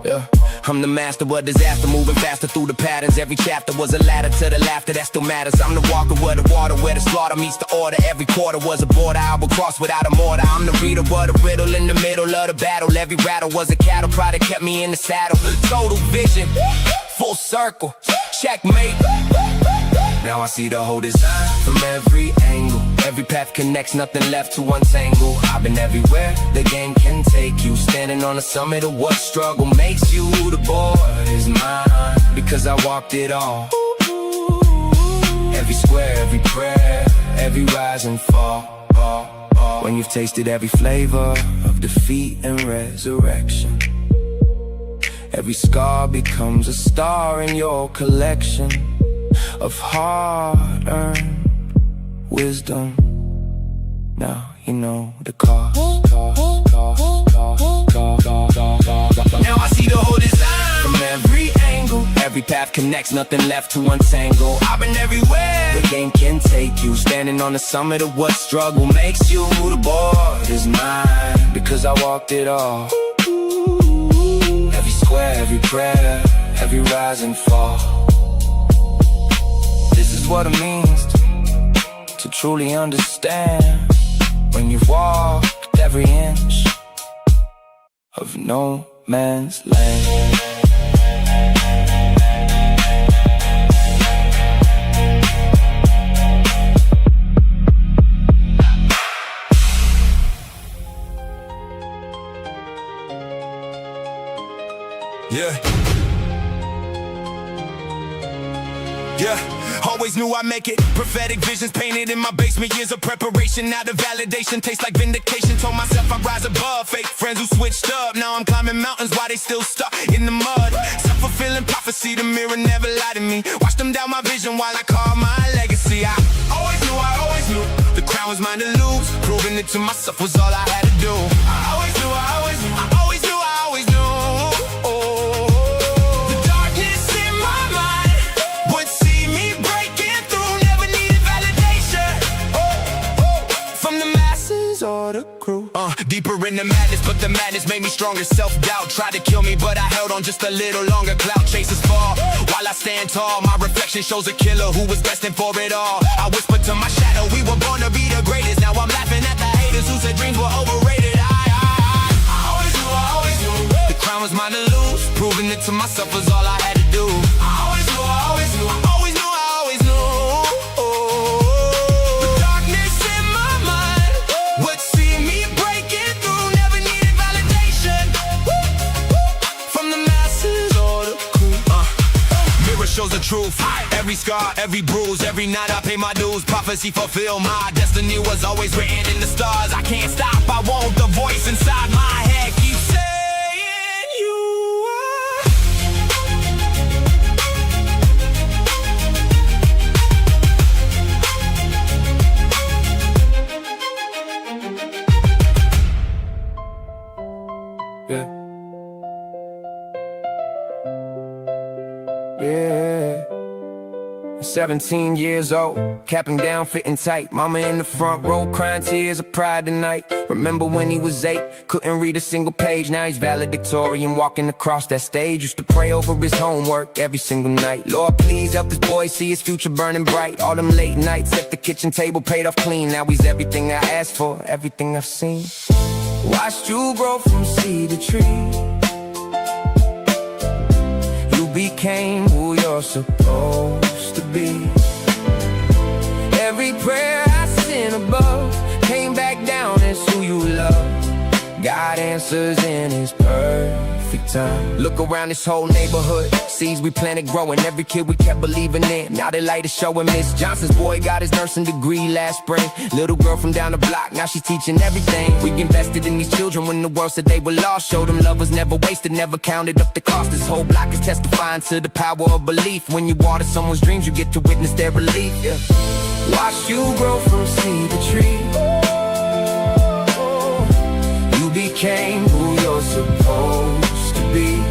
B: Yeah. I'm the master of disaster, moving faster through the patterns. Every chapter was a ladder to the laughter that still matters. I'm the walker where the water, where the slaughter meets the order. Every quarter was a border, I will cross without a mortar. I'm the reader of the riddle in the middle of the battle. Every rattle was a cattle cry that kept me in the saddle. Total vision, full circle, checkmate. Now I see the whole design from every angle. Every path connects, nothing left to untangle. I've been everywhere the game can take you. Standing on the summit of what struggle makes you. The boy is mine because I walked it all. Every square, every prayer, every rise and fall. When you've tasted every flavor of defeat and resurrection, every scar becomes a star in your collection of hard-earned wisdom. Now you know the cost. Now I see the whole design from every angle. Every path connects, nothing left to untangle. I've been everywhere the game can take you. Standing on the summit of what struggle makes you. The board is mine because I walked it all. Every square, every prayer, every rise and fall. This is what it means to truly understand when you've walked every inch of no man's land.
C: Yeah. Always knew I'd make it. Prophetic visions painted in my basement. Years of preparation, now the validation tastes like vindication. Told myself I'd rise above. Fake friends who switched up. Now I'm climbing mountains while they still stuck in the mud. Self-fulfilling prophecy, the mirror never lied to me. Watched them down my vision while I carved my legacy. I always knew the crown was mine to lose. Proving it to myself was all I had to do. I always knew the darkness in my mind would see me breaking through. Never needed validation from the masses or the crew. Deeper in the madness, but the madness made me stronger. Self-doubt tried to kill me, but I held on just a little longer. Cloud chasers fall while I stand tall. My reflection shows a killer who was destined for it all. I whispered to my shadow, we were born to be the greatest. Now I'm laughing at the haters who said dreams were overrated. I always knew the crown was mine to lose. Proving it to myself was all I had to do. I always knew the darkness in my mind would see me breaking through. Never needed validation from the masses or the crew. Mirror shows the truth. Every scar, every bruise, every night I pay my dues. Prophecy fulfilled, my destiny was always written in the stars. I can't stop, I won't. The voice inside my head keeps saying you are.
B: Yeah. 17 years old, capping down, fitting tight. Mama in the front row, crying tears of pride tonight. Remember when he was 8, couldn't read a single page. Now he's valedictorian, walking across that stage. Used to pray over his homework every single night. Lord, please help this boy see his future burning bright. All them late nights at the kitchen table paid off clean. Now he's everything I asked for, everything I've seen. Watched you grow from seed to tree. You became who you're supposed to be. Every prayer I sent above came back down as who you love. God answers in his perfect time. Look around this whole neighborhood, seeds we planted growing. Every kid we kept believing in, now they light is showing. Miss Johnson's boy got his nursing degree last spring. Little girl from down the block, now she's teaching everything. We invested in these children when the world said they were lost. Showed them love was never wasted, never counted up the cost. This whole block is testifying to the power of belief. When you water someone's dreams, you get to witness their relief. Yeah. Watch you grow from seed to tree. You became who you're supposed to be.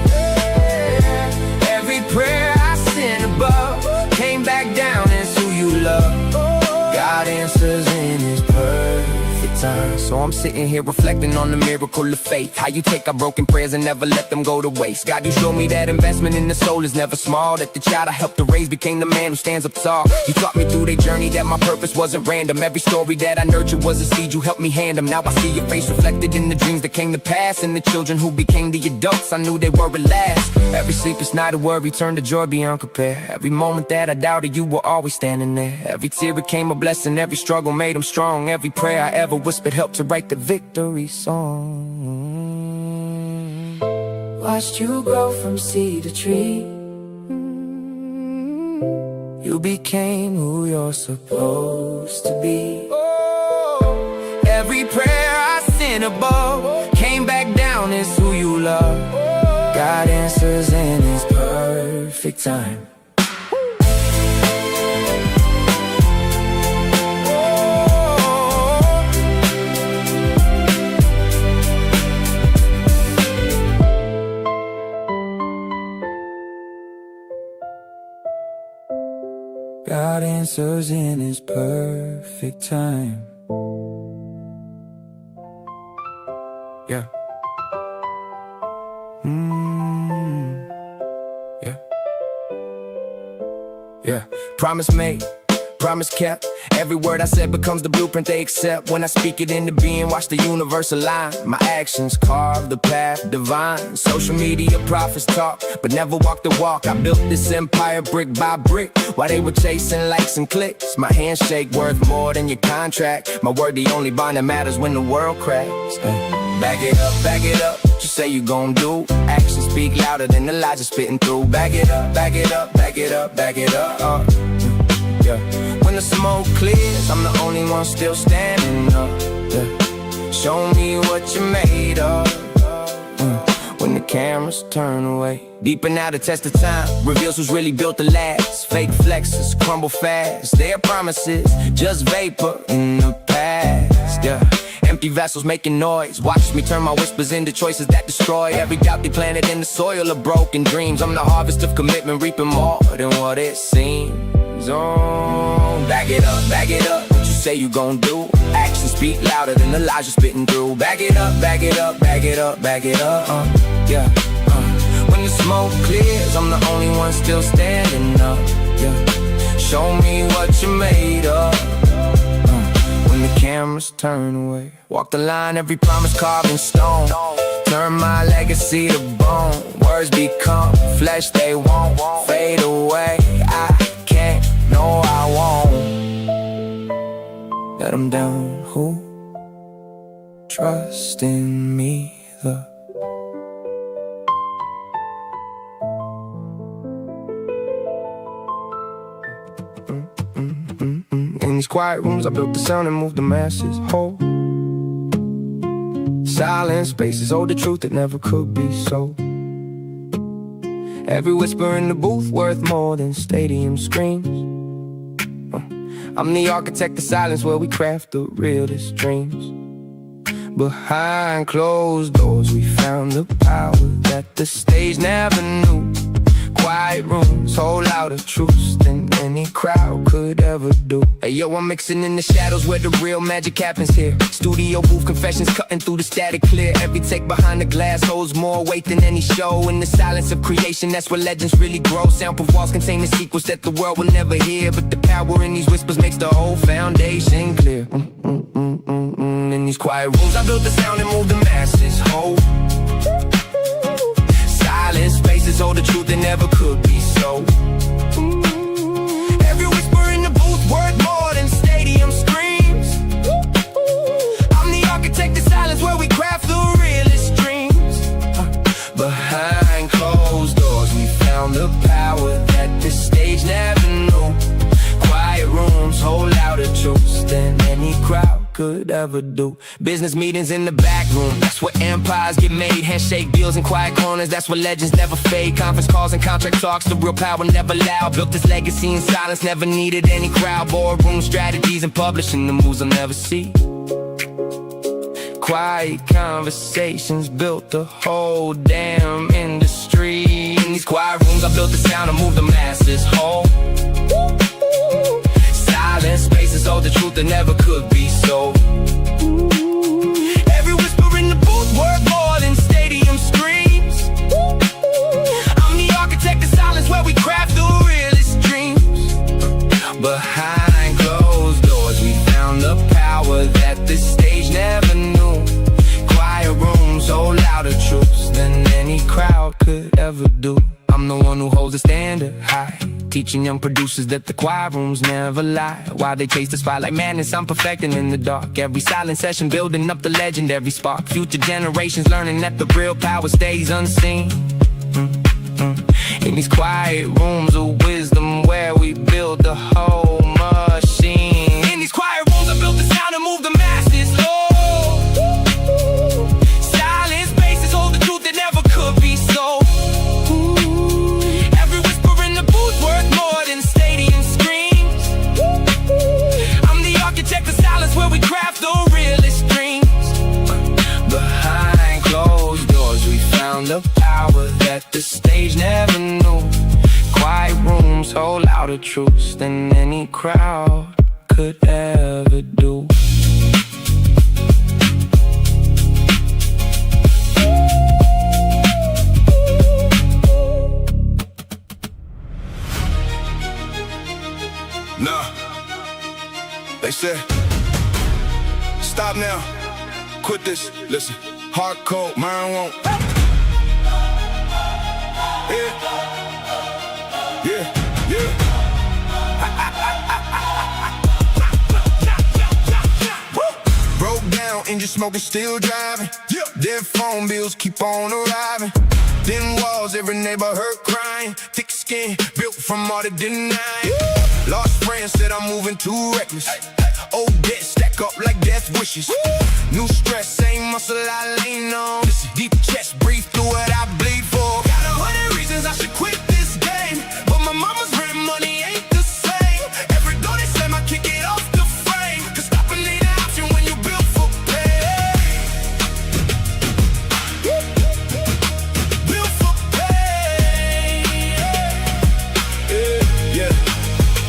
B: Every prayer I sent above came back down as who you love. God answers in his perfect time. So I'm sitting here reflecting on the miracle of faith. How you take our broken prayers and never let them go to waste. God, you showed me that investment in the soul is never small. That the child I helped to raise became the man who stands up tall. You taught me through their journey that my purpose wasn't random. Every story that I nurtured was a seed, you helped me hand them. Now I see your face reflected in the dreams that came to pass. And the children who became the adults, I knew they were at last. Every sleepless night of worry turned to joy beyond compare. Every moment that I doubted, you were always standing there. Every tear became a blessing, every struggle made them strong. Every prayer I ever whispered helped to write the victory song. Watched you grow from seed to tree. You became who you're supposed to be. Every prayer I sent above came back down as who you love. God answers in his perfect time. God answers in his perfect time. Yeah. Yeah. Yeah. Promise made, promise kept. Every word I said becomes the blueprint they accept. When I speak it into being, watch the universe align. My actions carve the path divine. Social media prophets talk, but never walk the walk. I built this empire brick by brick, while they were chasing likes and clicks. My handshake worth more than your contract. My word the only bond that matters when the world cracks. Back it up, what you say you gon' do. Actions speak louder than Elijah spitting through. Back it up, back it up, back it up, back it up. smoke clears, I'm the only one still standing up. Yeah. Show me what you're made of. When the cameras turn away, deep and out, the test of time reveals who's really built to last. Fake flexes crumble fast, their promises just vapor in the past. Yeah. Empty vessels making noise, watch me turn my whispers into choices that destroy every doubt they planted in the soil of broken dreams. I'm the harvest of commitment, reaping more than what it seems. Oh, back it up, what you say you gon' do. Actions speak louder than the lies you're spitting through. Back it up, back it up, back it up, back it up, yeah. When the smoke clears, I'm the only one still standing up, yeah. Show me what you're made of. When the cameras turn away, walk the line, every promise carved in stone. Turn my legacy to bone. Words become flesh, they won't fade away. I can't, no I won't let them down. Who trust in me the In these quiet rooms I built the sound and moved the masses whole. Silent spaces hold the truth that never could be sold. Every whisper in the booth worth more than stadium screams. I'm the architect of silence where we craft the realest dreams. Behind closed doors we found the power that the stage never knew. Quiet rooms hold louder truths than any crowd could ever do. Hey yo, I'm mixing in the shadows where the real magic happens here. Studio booth confessions cutting through the static clear. Every take behind the glass holds more weight than any show. In the silence of creation, that's where legends really grow. Soundproof walls contain the secrets that the world will never hear, but the power in these whispers makes the whole foundation clear. In these quiet rooms I built the sound and moved the masses whole. Silent spaces hold the truth that never could be sold. Every whisper in the booth worth more than stadium screams. I'm the architect of silence where we craft the realest dreams. Behind closed doors we found the power that the stage never knew. Quiet rooms hold louder truths than any crowd could ever do. Business meetings in the back room, that's where empires get made. Handshake deals in quiet corners, that's where legends never fade. Conference calls and contract talks, the real power never loud. Built this legacy in silence, never needed any crowd. Boardroom strategies and publishing the moves I'll never see. Quiet conversations built the whole damn industry. In these quiet rooms I built the sound and moved the masses whole. Silent spaces hold the truth that never could be sold. Every whisper in the booth worth more than stadium screams. I'm the architect of silence where we craft the realest dreams. Behind closed doors we found the power that the stage never knew. Quiet rooms hold louder truths than any crowd could ever do. I'm the one who holds the standard high, teaching young producers that the quiet rooms never lie. While they chase the spotlight madness, I'm perfecting in the dark. Every silent session building up the legendary spark. Future generations learning that the real power stays unseen. In these quiet rooms of wisdom where we build the whole machine. In these quiet rooms I built the sound and moved the masses low. Silent spaces hold the truth that never could be sold. Where we craft the realest dreams. Behind closed doors we found the power that the stage never knew. Quiet rooms hold louder truths than any crowd could ever do.
C: Nah, they said stop now, quit this, listen. Hardcore, mine won't. Yeah. Broke down, engine smoking, still driving. Their phone bills keep on arriving. Thin walls, every neighbor heard crying. Thick skin, built from all the denying. Lost friends said I'm moving too reckless. Old debt stack up like death wishes. New stress, same muscle I lean on. Deep chest, breathe through it, I bleed for. Got 100 reasons I should quit this game, but my mama's rent money ain't the same. Every door they slam, I kick it off the frame. Cause stopping ain't an option when you built for pay. Built for pay. Yeah.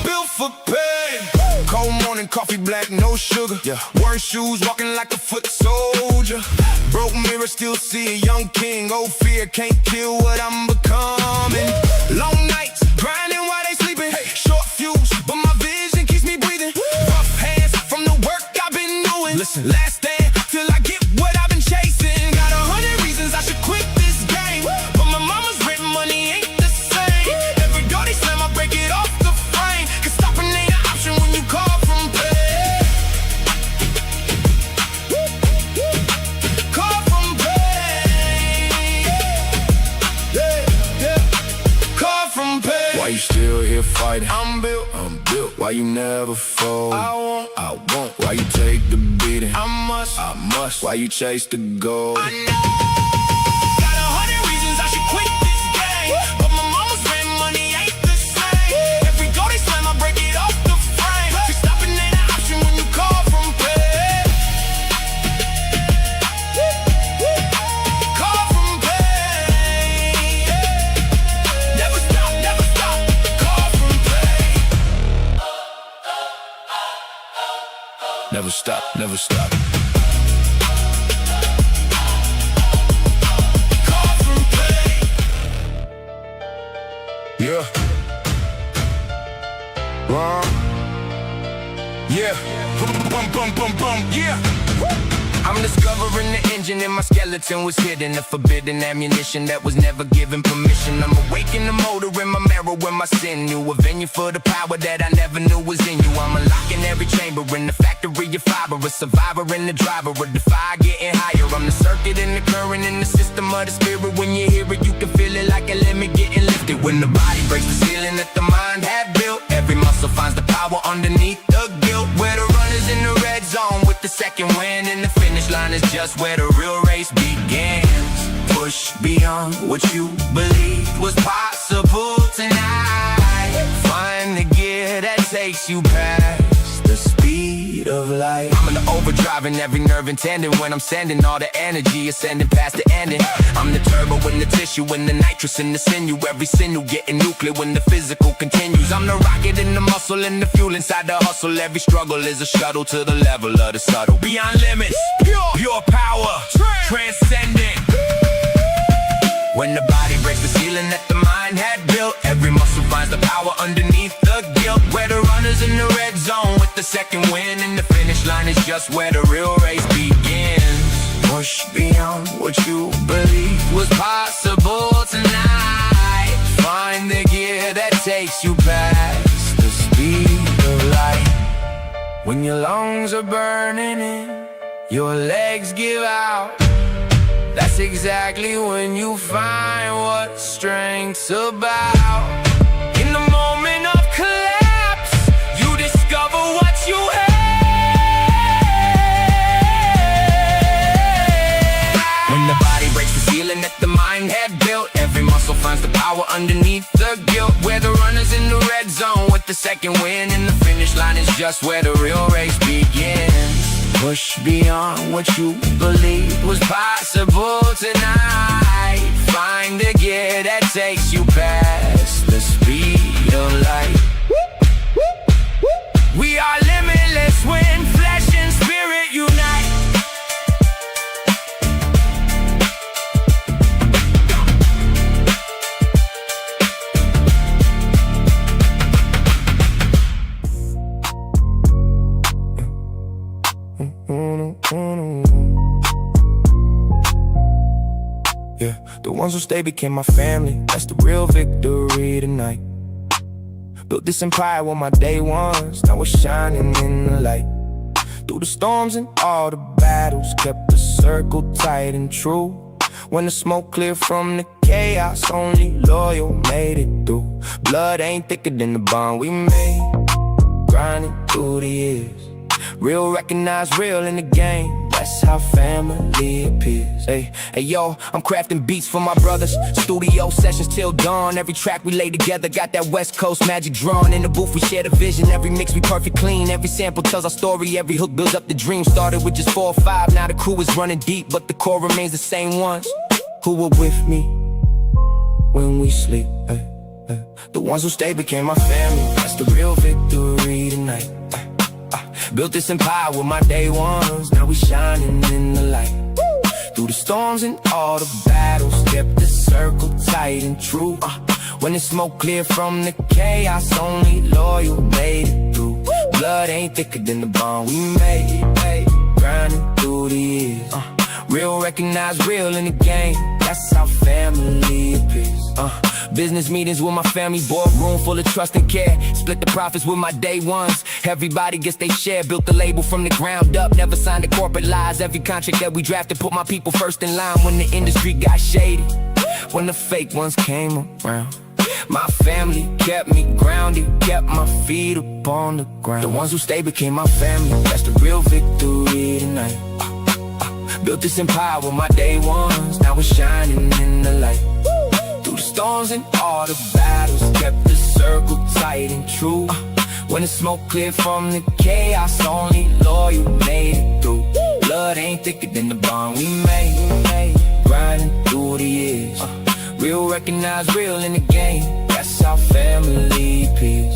C: Built for pay. Cold morning, coffee black, no sugar. Wearing shoes, walking like a foot soldier. Broke mirror, still see a young king. Old fear can't kill what I'm becoming. Long nights, grinding while they sleeping. Short fuse, but my vision keeps me breathing. Rough hands from the work I've been doing. Listen, last stand till I get what I've been chasing. Got 100 reasons I should quit this game, but my mama's rent money ain't the same. Every door they slam, I break it off the frame. Cause stopping ain't an option when you call from pay. Call from pay. Yeah. Call from pay. Why you still here fighting? I'm built. Why you never fold? I won't. Why you take the beating? I must. Why you chase the gold? I know. Got 100 reasons I should quit this game, but my mama's rent money ain't the same. Every door they slam, I break it off the frame. Cause stopping ain't an option when you call from pay. Call from pay. Never stop. Call from pay. Never stop. Call from pay. Yeah. Yeah. Bum. Yeah. I'm discovering the engine and my skeleton was hidden. A forbidden ammunition that was never given permission. I'm awakening the motor in my marrow when my sinew. A venue for the power that I never knew was in you. I'm unlocking every chamber in the factory of fiber. A survivor and the driver, a defy getting higher. I'm the circuit and the current in the system of the spirit. When you hear it, you can feel it like a limit getting lifted. When the body breaks the ceiling that the mind had built, every muscle finds the power underneath the guilt. Where the runners in the red zone with the second win, and the finish line is just where the real race begins. Push beyond what you believed was possible tonight. Find the gear that takes you past the speed of light. I'm in the overdrive in every nerve and tendon. When I'm sending all the energy, ascending past the ending. I'm the turbo in the tissue, and the nitrous in the sinew. Every sinew getting nuclear when the physical continues. I'm the rocket in the muscle and the fuel inside the hustle. Every struggle is a shuttle to the level of the subtle. Beyond limits, pure power, transcendent. When the body breaks the ceiling that the mind had built, every muscle finds the power underneath the guilt. Where the runners in the red zone with the second win, and the finish line is just where the real race begins. Push beyond what you believed was possible tonight. Find the gear that takes you past the speed of light. When your lungs are burning in, your legs give out. That's exactly when you find what strength's about. In the moment of collapse, you discover what you have. When the body breaks the ceiling that the mind had built, every muscle finds the power underneath the guilt. Where the runners in the red zone with the second win, and the finish line is just where the real race begins. Push beyond what you believed was possible tonight. Find the gear that takes you past the speed of light. We are limitless when flesh and spirit unite. Yeah, the ones who stay became my family. That's the real victory tonight. Built this empire with my day ones. Now we're shining in the light. Through the storms and all the battles, kept the circle tight and true. When the smoke cleared from the chaos, only loyal made it through. Blood ain't thicker than the bond we made.
B: grinding through the years. Real recognize real in the game, that's how family appears. Hey, yo, I'm crafting beats for my brothers. Studio sessions till dawn. Every track we lay together got that West Coast magic drawn. In the booth we share the vision. Every mix we perfect clean. Every sample tells our story. Every hook builds up the dream. Started with just 4 or 5. Now the crew is running deep, but the core remains the same ones who were with me when we sleep. The ones who stayed became my family. That's the real victory tonight. Built this empire with my day ones. Now we shining in the light. Through the storms and all the battles, kept the circle tight and true. When the smoke cleared from the chaos, only loyal made it through. Blood ain't thicker than the bond we made. Grinding through the years. Real recognize real in the game, that's how family appears. Business meetings with my family, boardroom full of trust and care. Split the profits with my day ones. Everybody gets their share. Built the label from the ground up. Never signed the corporate lies. Every contract that we drafted put my people first in line. When the industry got shady, when the fake ones came around, my family kept me grounded, kept my feet up on the ground. The ones who stayed became my family. That's the real victory tonight. Built this empire with my day ones. Now we're shining in the light. Through the storms and all the battles, kept the circle tight and true. When the smoke cleared from the chaos, only loyal made it through. Blood ain't thicker than the bond we made. Grinding through the years. Real recognize real in the game, that's how family appears.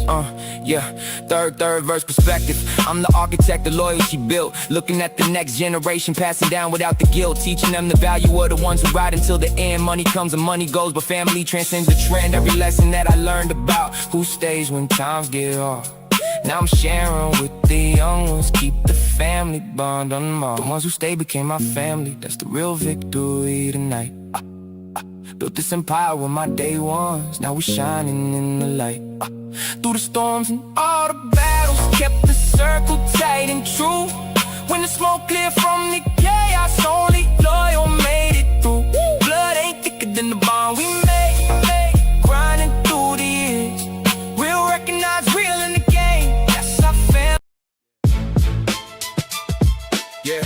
B: Yeah, third verse perspective. I'm the architect of loyalty built. Looking at the next generation, passing down without the guilt. Teaching them the value of the ones who ride until the end. Money comes and money goes, but family transcends the trend. Every lesson that I learned about who stays when times get hard, now I'm sharing with the young ones. Keep the family bond unmarred. The ones who stay became my family. That's the real victory tonight. Built this empire with my day ones. Now we're shining in the light. Through the storms and all the battles, kept the circle tight and true. When the smoke cleared from the chaos, only loyal made it through. Blood ain't thicker than the bond we made. Grinding through the years. Real recognize real in the game, that's our family. Yeah.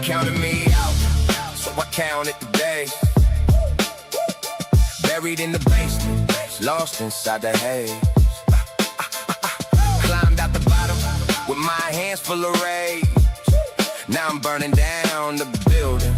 B: Counted me out, so I counted the days. Buried in the basement, lost inside the haze. Climbed out the bottom with my hands full of rage. Now I'm burning down the building.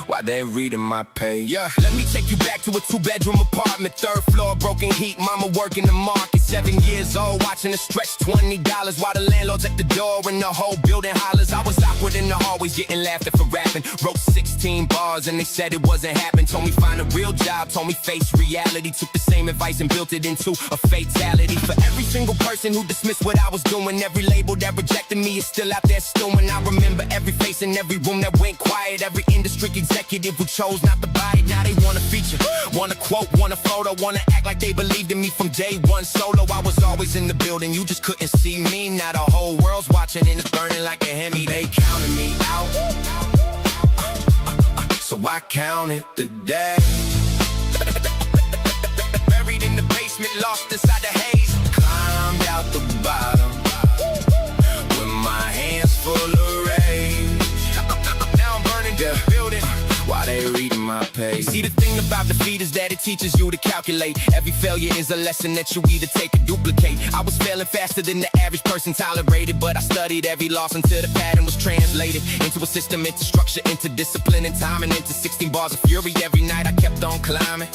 B: Why they reading my page? Yeah, let me take you back to a 2-bedroom apartment, 3rd floor, broken heat, mama working the market. 7 years old, watching the stretch, $20 while the landlord's at the door and the whole building hollers. I was awkward in the hallways, getting laughed at for rapping. Wrote 16 bars and they said it wasn't happening. Told me find a real job, told me face reality. Took the same advice and built it into a fatality. For every single person who dismissed what I was doing, every label that rejected me is still out there stewing. I remember every face in every room that went quiet, every industry executive who chose not to buy it. Now they want a feature, want a quote, want a photo, want to act like they believed in me from day one. Solo, I was always in the building, you just couldn't see me. Now the whole world's watching and it's burning like a Hemi. They counted me out, so I counted the days. Buried in the basement, lost inside the haze. Climbed out the bottom with my hands full of rage. Now I'm burning the building while they reading my page. See, the thing about defeat is that it teaches you to calculate. Every failure is a lesson that you either take or duplicate. I was failing faster than the average person tolerated, but I studied every loss until the pattern was translated into a system, into structure, into discipline and time, and into 16 bars of fury. Every night I kept on climbing.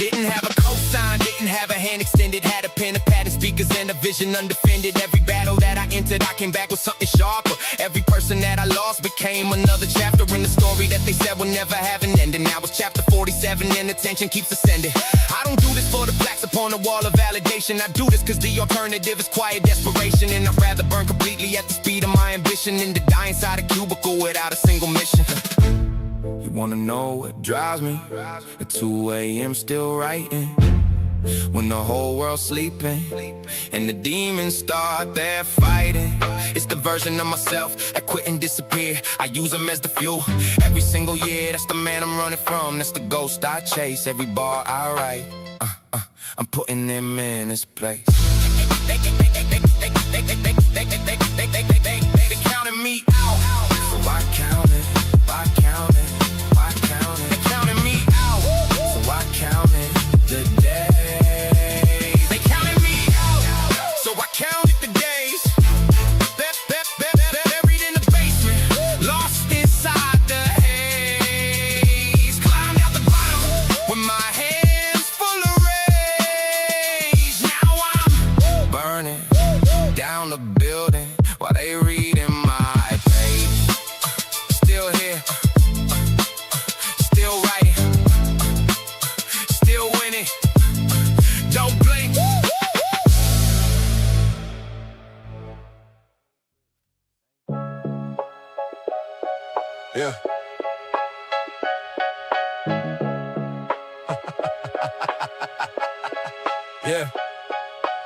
B: Didn't have a cosign, didn't have a hand extended. Had a pen, a pad, and speakers, and a vision undefended. Every battle that I entered, I came back with something sharper. Every person that I lost became another chapter in the story that they said would never have an ending. Now it's chapter 47 and the tension keeps ascending. I don't do this for the plaques upon the wall of validation. I do this cause the alternative is quiet desperation. And I'd rather burn completely at the speed of my ambition than to die inside a cubicle without a single mission. You wanna know what drives me? At 2 a.m. still writing.
A: when the whole world's sleeping and the demons start their fighting. It's the version of myself that quit and disappear. I use them as the fuel every single year. That's the man I'm running from, that's the ghost I chase. Every bar I write, I'm putting them in his place. They counting me out, so I count it, I count it, I count it. They counting me out, so I count it the days. They counting me out, so I counted the days. Buried in the basement, lost inside the haze. Climbed out the bottom with my hands full of rage. Now I'm burning down the building while they reading my page. Still here, still writing, still winning. Don't blink.
C: Yeah.
A: Yeah.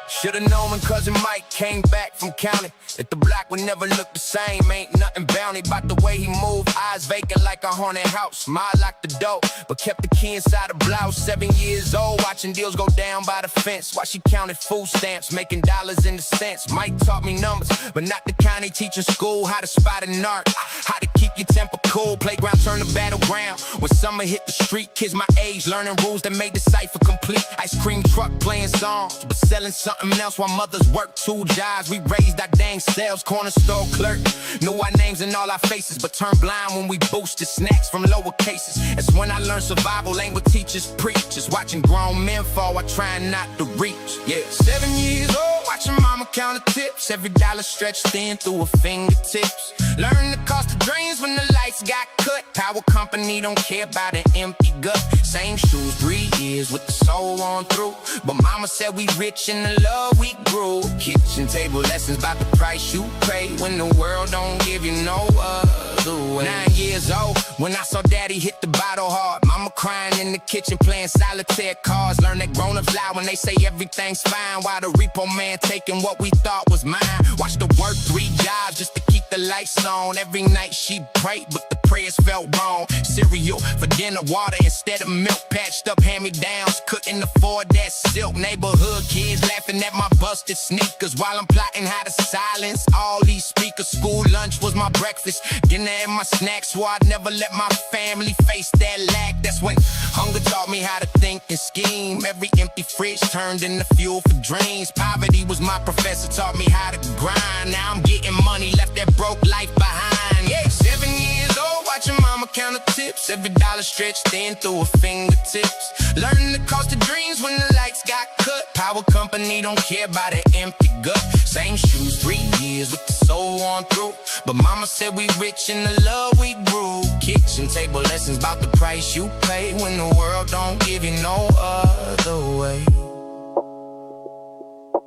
A: Should've known when cousin Mike came back from counting that the block would never look the same. Ain't nothing bounty about the way he moved. Eyes vacant like a haunted house. Smile locked the door, but kept the key inside the blouse. 7 years old, watching deals go down by the fence while she counted food stamps, making dollars in the cents. Mike taught me numbers, but not the kind they teach in school. How to spot an art, how to keep your temper cool. Playground turn to battleground. When summer hit the street, kids my age learning rules that made the cipher complete. Ice cream truck playing songs, but selling something else while mothers work 2 jobs. We raised our dang selves, corner store clerk. Knew our names and all our faces, but turned blind when we boosted snacks from lower cases. That's when I learned survival ain't what teachers preach. Just watching grown men fall while trying not to reach. Yeah, 7 years old, watching mama count the tips. Every dollar stretched thin through her fingertips. Learned the cost of dreams when the lights got cut. Power company don't care about an empty gut. Same shoes, 3 years with the soul on through. But mama said we rich in the love we grew. Kitchen table lessons about the price you pay when the world don't give you no other way. 9 years old when I saw daddy hit the bottle hard. Mama crying in the kitchen playing solitaire cards. Learn that grown-ups lie when they say everything's fine, while the repo man taking what we thought was mine. Watched her work 3 jobs just to keep the lights on. Every night she prayed, but the prayers felt wrong. Cereal for dinner, water instead of milk. Patched up hand-me-downs, couldn't afford that silk. Neighborhood kids laughing at my busted sneakers while I'm plotting how to silence all these speakers. School lunch was my breakfast, dinner and my snacks, so I'd never let my family face that lack. That's when hunger taught me how to think and scheme. Every empty fridge turned into fuel for dreams. Poverty was my professor, taught me how to grind. Now I'm getting money, left that broke life behind. Yeah, 7 years old, watching mama count the tips. Every dollar stretched thin through her fingertips. Learning the cost of dreams when the lights got cut. Power company don't care about an empty gut. Same shoes, 3 years with the soul on through. But mama said we rich in the love we grew. Kitchen table lessons about the price you pay when the world don't give you no other way.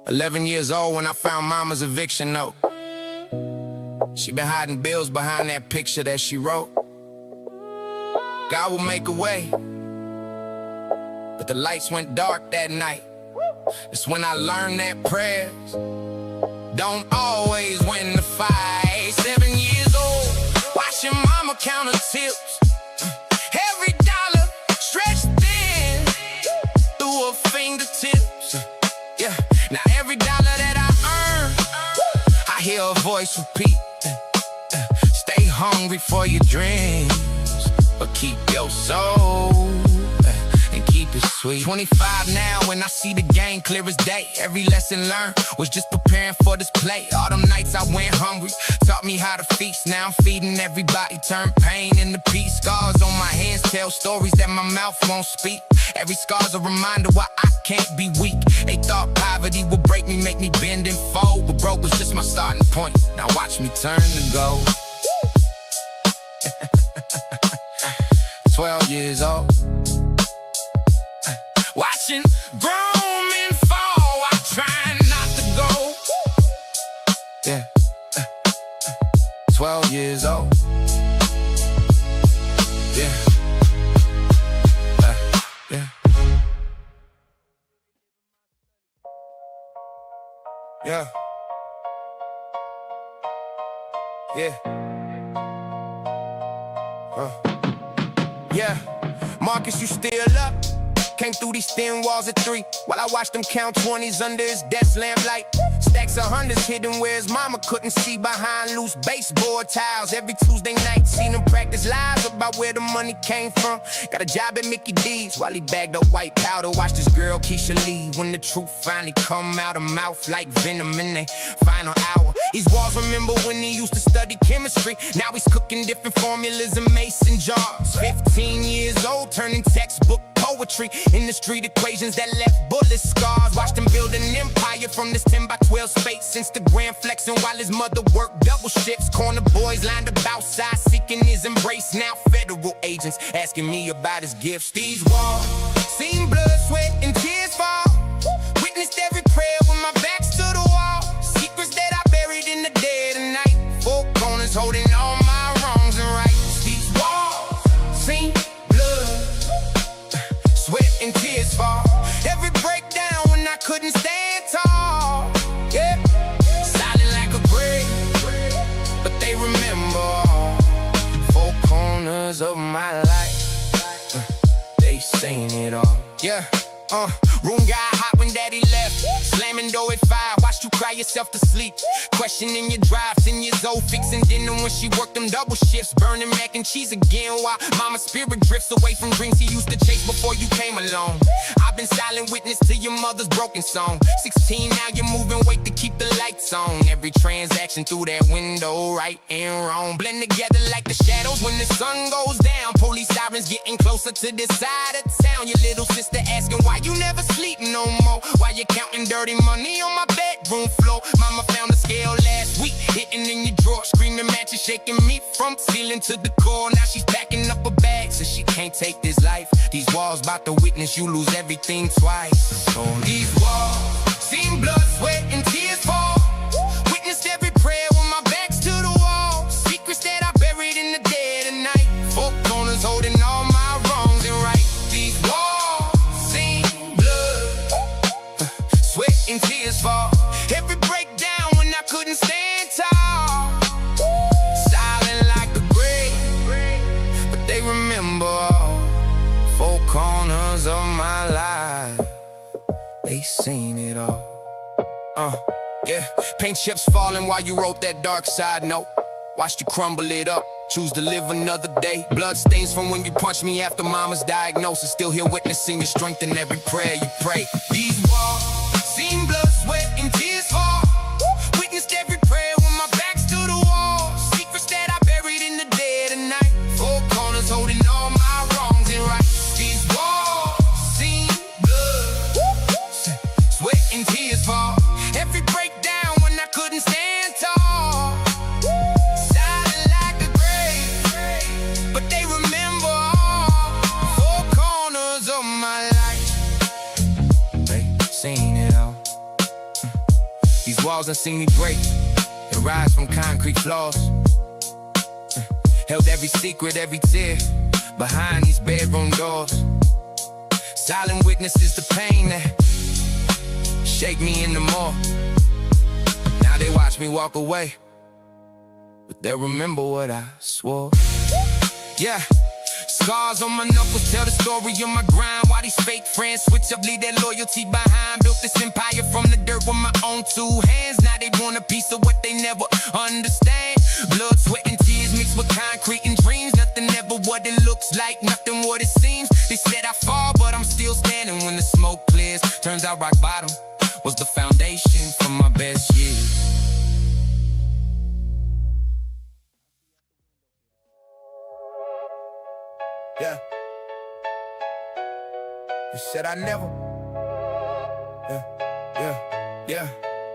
A: 11 years old when I found mama's eviction note. She been hiding bills behind that picture that she wrote. God will make a way, but the lights went dark that night. It's when I learned that prayers don't always win the fight. 7 years old, watching mama count her tips. Every dollar stretched thin through her fingertips. Yeah, now every dollar that I earn, I hear a voice repeat. Stay hungry for your dreams, but keep your soul and keep it sweet. 25 now when I see the game clear as day. Every lesson learned was just preparing for this play. All them nights I went hungry taught me how to feast. Now I'm feeding everybody, turn pain into peace. Scars on my hands tell stories that my mouth won't speak. Every scar's a reminder why I can't be weak. They thought poverty would break me, make me bend and fold, but broke was just my starting point. Now watch me turn to gold. 12 years old, watching grown men fall, I try not to go. Yeah, 12 years old. Yeah, yeah.
B: Yeah. Yeah. Yeah. Marcus, you still up? Came through these thin walls at 3 while I watched him count 20s under his desk lamplight. Stacks of hundreds hidden where his mama couldn't see behind loose baseboard tiles. Every Tuesday night, seen him practice lies about where the money came from. Got a job at Mickey D's while he bagged up white powder. Watched his girl Keisha leave when the truth finally come out of mouth like venom in their final hour. These walls remember when he used to study chemistry. Now he's cooking different formulas in mason jars. 15 years old, turning textbook poetry in the street equations that left bullet scars. Watched him build an empire from this 10 by 12 space. Instagram flexing while his mother worked double shifts. Corner boys lined up outside seeking his embrace. Now federal agents asking me about his gifts. These walls seen blood, sweat, and tears fall. Witnessed every prayer with my back's to the wall. Secrets that I buried in the dead of night. Four corners holding all my wrongs and rights. These walls seen sweat and tears fall. Every breakdown when I couldn't stand tall. Yeah, silent like a grave, but they remember all 4 corners of my life. They seen it all. Yeah. Room got hot when daddy left. Slamming door at 5, watched you cry yourself to sleep. Questioning your drive, 10 years old, fixing dinner when she worked them double shifts. Burning mac and cheese again while mama's spirit drifts away from dreams he used to chase before you came along. I've been silent witness to your mother's broken song. 16, now you're moving weight to keep the lights on. Every transaction through that window, right and wrong, blend together like the shadows when the sun goes down. Police sirens getting closer to this side of town. Your little sister asking why you never sleep no more. Why you counting dirty money on my bedroom floor? Mama found a scale last week, hitting in your drawer. Screaming matches, shaking me from ceiling to the core. Now she's packing up her bags, so she can't take this life. These walls about to witness you lose everything twice. So these walls seen blood, sweat, and tears fall. Witnessed every prayer with my back's to the wall. Secrets that I buried in the dead of night. 4 corners holding all my wrongs and rights. These walls seen blood, sweat, and tears fall. Every breakdown when I couldn't stand tall. Silent like a grave, but they remember all 4 corners of my life. They seen it all. Yeah. Paint chips falling while you wrote that dark side note. Watched you crumble it up, choose to live another day. Blood stains from when you punched me after mama's diagnosis. Still here witnessing your strength in every prayer you pray. These walls seen blood, sweat, and tears fall. Witnessed every prayer when my back's to the wall. Secrets that I buried in the dead of night. 4 corners holding all my wrongs and rights. These walls seen blood, sweat, and tears fall. Every breakdown when I couldn't stand tall. Silent like a grave, but they remember all 4 corners of my life. They seen it all. These walls done seen me break and rise from concrete floors. Held every secret, every tear behind these bedroom doors. Silent witnesses the pain that shake me in the more. Now they watch me walk away, but they'll remember what I swore. Yeah. Scars on my knuckles tell the story of my grind. Why these fake friends switch up, leave their loyalty behind. Built this empire from the dirt with my own 2 hands. Now they want a piece of what they never understand. Blood, sweat, and tears mixed with concrete and dreams. Nothing ever what it looks like, nothing what it seems. They said I fall, but I'm still standing when the smoke clears. Turns out rock bottom was the foundation for my best years. Yeah. You said I never.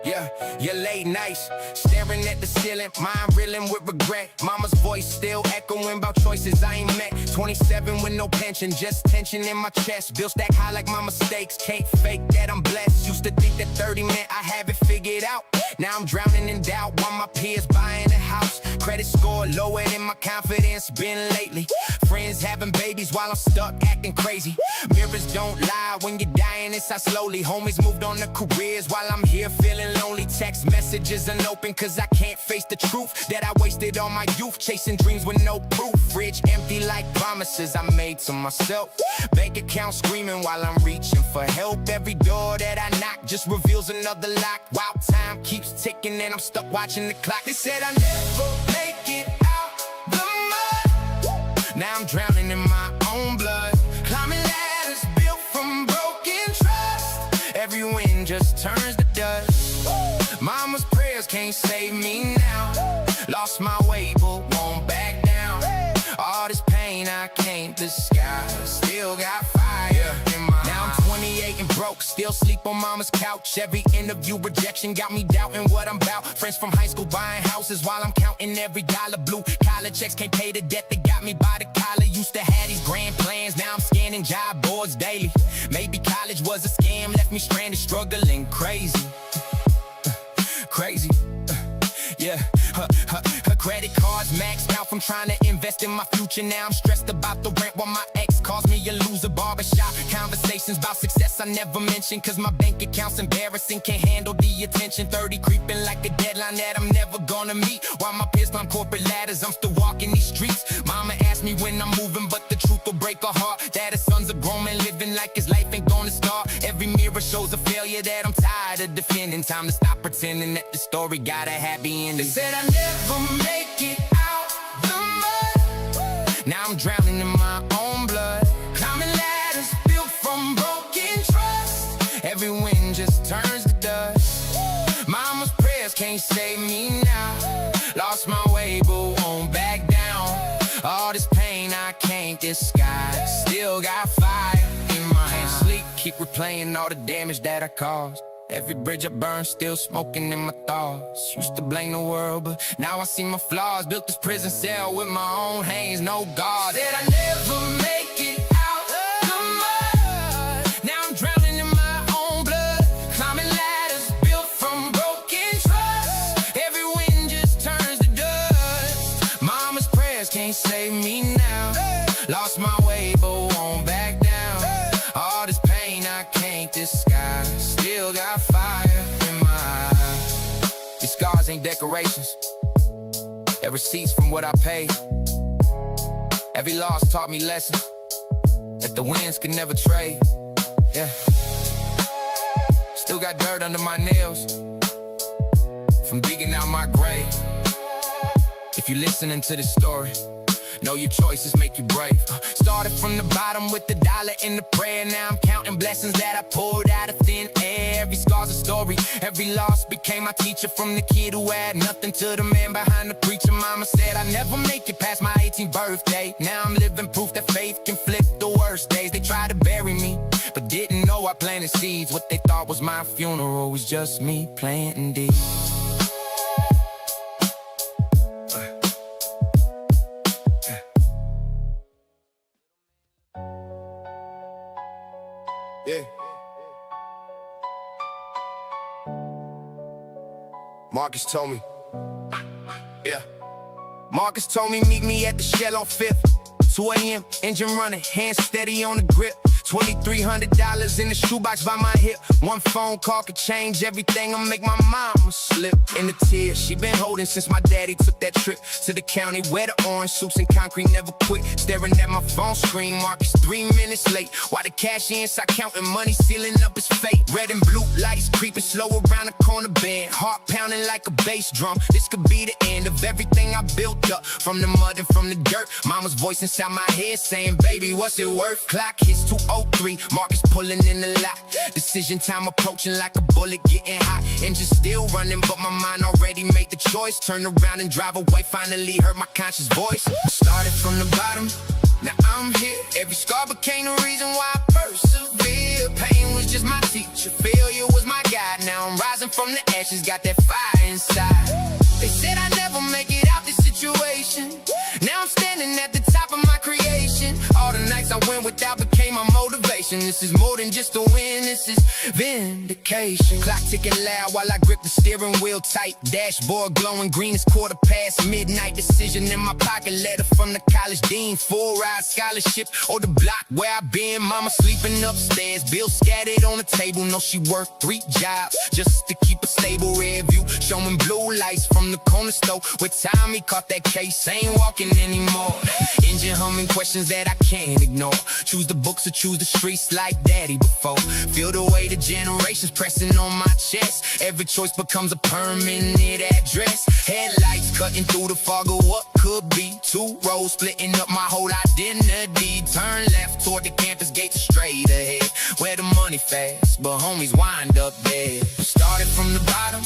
B: Yeah. Your late nights, staring at the ceiling, mind reeling with regret. Mama's voice still echoing about choices I ain't met. 27 with no pension, just tension in my chest. Bill stack high like my mistakes, can't fake that I'm blessed. Used to think that 30 meant I have it figured out. Now I'm drowning in doubt while my peers buying a house. Credit score lower than my confidence been lately. Friends having babies while I'm stuck acting crazy. Mirrors don't lie when you're dying, it's how slowly. Homies moved on to careers while I'm here feeling low.
C: lonely text messages unopened, cause I can't face the truth that I wasted all my youth chasing dreams with no proof. Fridge empty like promises I made to myself. Bank account screaming while I'm reaching for help. Every door that I knock just reveals another lock. While time keeps ticking and I'm stuck watching the clock. They said I never make it out the mud. Now I'm drowning in my own blood. Climbing ladders built from broken trust. Every wind just turns to dust. Mama's prayers can't save me now. Lost my way but won't back down. All this pain I can't disguise. Still got fire in my eyes. Now I'm 28 and broke, still sleep on mama's couch. Every interview rejection got me doubting what I'm about. Friends from high school buying houses while I'm counting every dollar. Blue collar checks can't pay the debt that got me by the collar. Used to have these grand plans, now I'm scanning job boards daily. Maybe college was a scam, left me stranded, struggling crazy. Crazy. Yeah, her credit cards maxed out from trying to invest in my future. Now I'm stressed about the rent while my ex calls me a loser. Barbershop conversations about success I never mentioned, cause my bank account's embarrassing, can't handle the attention. 30 creeping like a deadline that I'm never gonna meet. While my peers climb corporate ladders, I'm still walking these streets. Mama asked me when I'm moving, but the truth will break her heart. That her son's a grown man living like his life ain't gonna start. Every mirror shows a failure that I'm tired of defending. Time to stop pretending that the story got a happy ending. They said I never make it out the mud. Now I'm drowning in my own blood. Climbing ladders built from broken trust. Every wind just turns to dust. Mama's prayers can't save me now. Lost my way but won't back down. All this pain I can't disguise. Still got fire in my hands. Sleep, keep replaying all the damage that I caused. Every bridge I burn, still smoking in my thoughts. Used to blame the world, but now I see my flaws. Built this prison cell with my own hands, no guard. Said I never make it out the mud. Now I'm drowning in my own blood. Climbing ladders built from broken trust. Every wind just turns to dust. Mama's prayers can't save me now. Lost my way but won't back down. All this pain I can't disguise. Still got fire in my eyes. These scars ain't decorations. They're receipts from what I paid. Every loss taught me lessons that the winds could never trade. Yeah. Still got dirt under my nails from digging out my grave. If you're listening to this story, know your choices make you brave. Started from the bottom with the dollar in the prayer. Now I'm counting blessings that I pulled out of thin air. Every scar's a story, every loss became my teacher. From the kid who had nothing to the man behind the preacher. Mama said I never make it past my 18th birthday. Now I'm living proof that faith can flip the worst days. They tried to bury me, but didn't know I planted seeds. What they thought was my funeral was just me planting these.
B: Yeah. Marcus told me. Yeah. Marcus told me meet me at the Shell on 5th. 2 a.m. engine running, hands steady on the grip. $2,300 in the shoebox by my hip. One phone call could change everything. I'll make my mama slip in the tears she been holding since my daddy took that trip to the county where the orange suits and concrete never quit. Staring at my phone screen, Marcus 3 minutes late. While the cashier inside counting money, sealing up his fate. Red and blue lights creeping slow around the corner bend. Heart pounding like a bass drum. This could be the end of everything I built up. From the mud and from the dirt, mama's voice inside my head saying, baby, what's it worth? Clock hits 2:03, Marcus pulling in the lot. Decision time approaching like a bullet getting hot. Engine still running, but my mind already made the choice. Turn around and drive away, finally heard my conscious voice. Started from the bottom, now I'm here. Every scar became the reason why I persevered. Pain was just my teacher, failure was my guide. Now I'm rising from the ashes, got that fire inside. They said I'd never make it out this situation. Now I'm standing at the top of my creation. All the nights I went without became my motivation.
C: vindication. This is more than just a win, this is vindication. Clock ticking loud while I grip the steering wheel tight. Dashboard glowing green, it's midnight. Decision in my pocket, letter from the college dean. Full ride scholarship or the block where I been. Mama sleeping upstairs, bills scattered on the table. No, she worked 3 jobs just to keep a stable rear view. Showing blue lights from the corner store. With time he caught that case, ain't walking anymore. Engine humming, questions that I can't ignore. Choose the books or choose the streets like daddy before. Feel the weight of generations pressing on my chest. Every choice becomes a permanent address. Headlights cutting through the fog of what could be. 2 roads splitting up my whole identity. Turn left toward the campus gates, straight ahead, where the money fast, but homies wind up dead. Started from the bottom,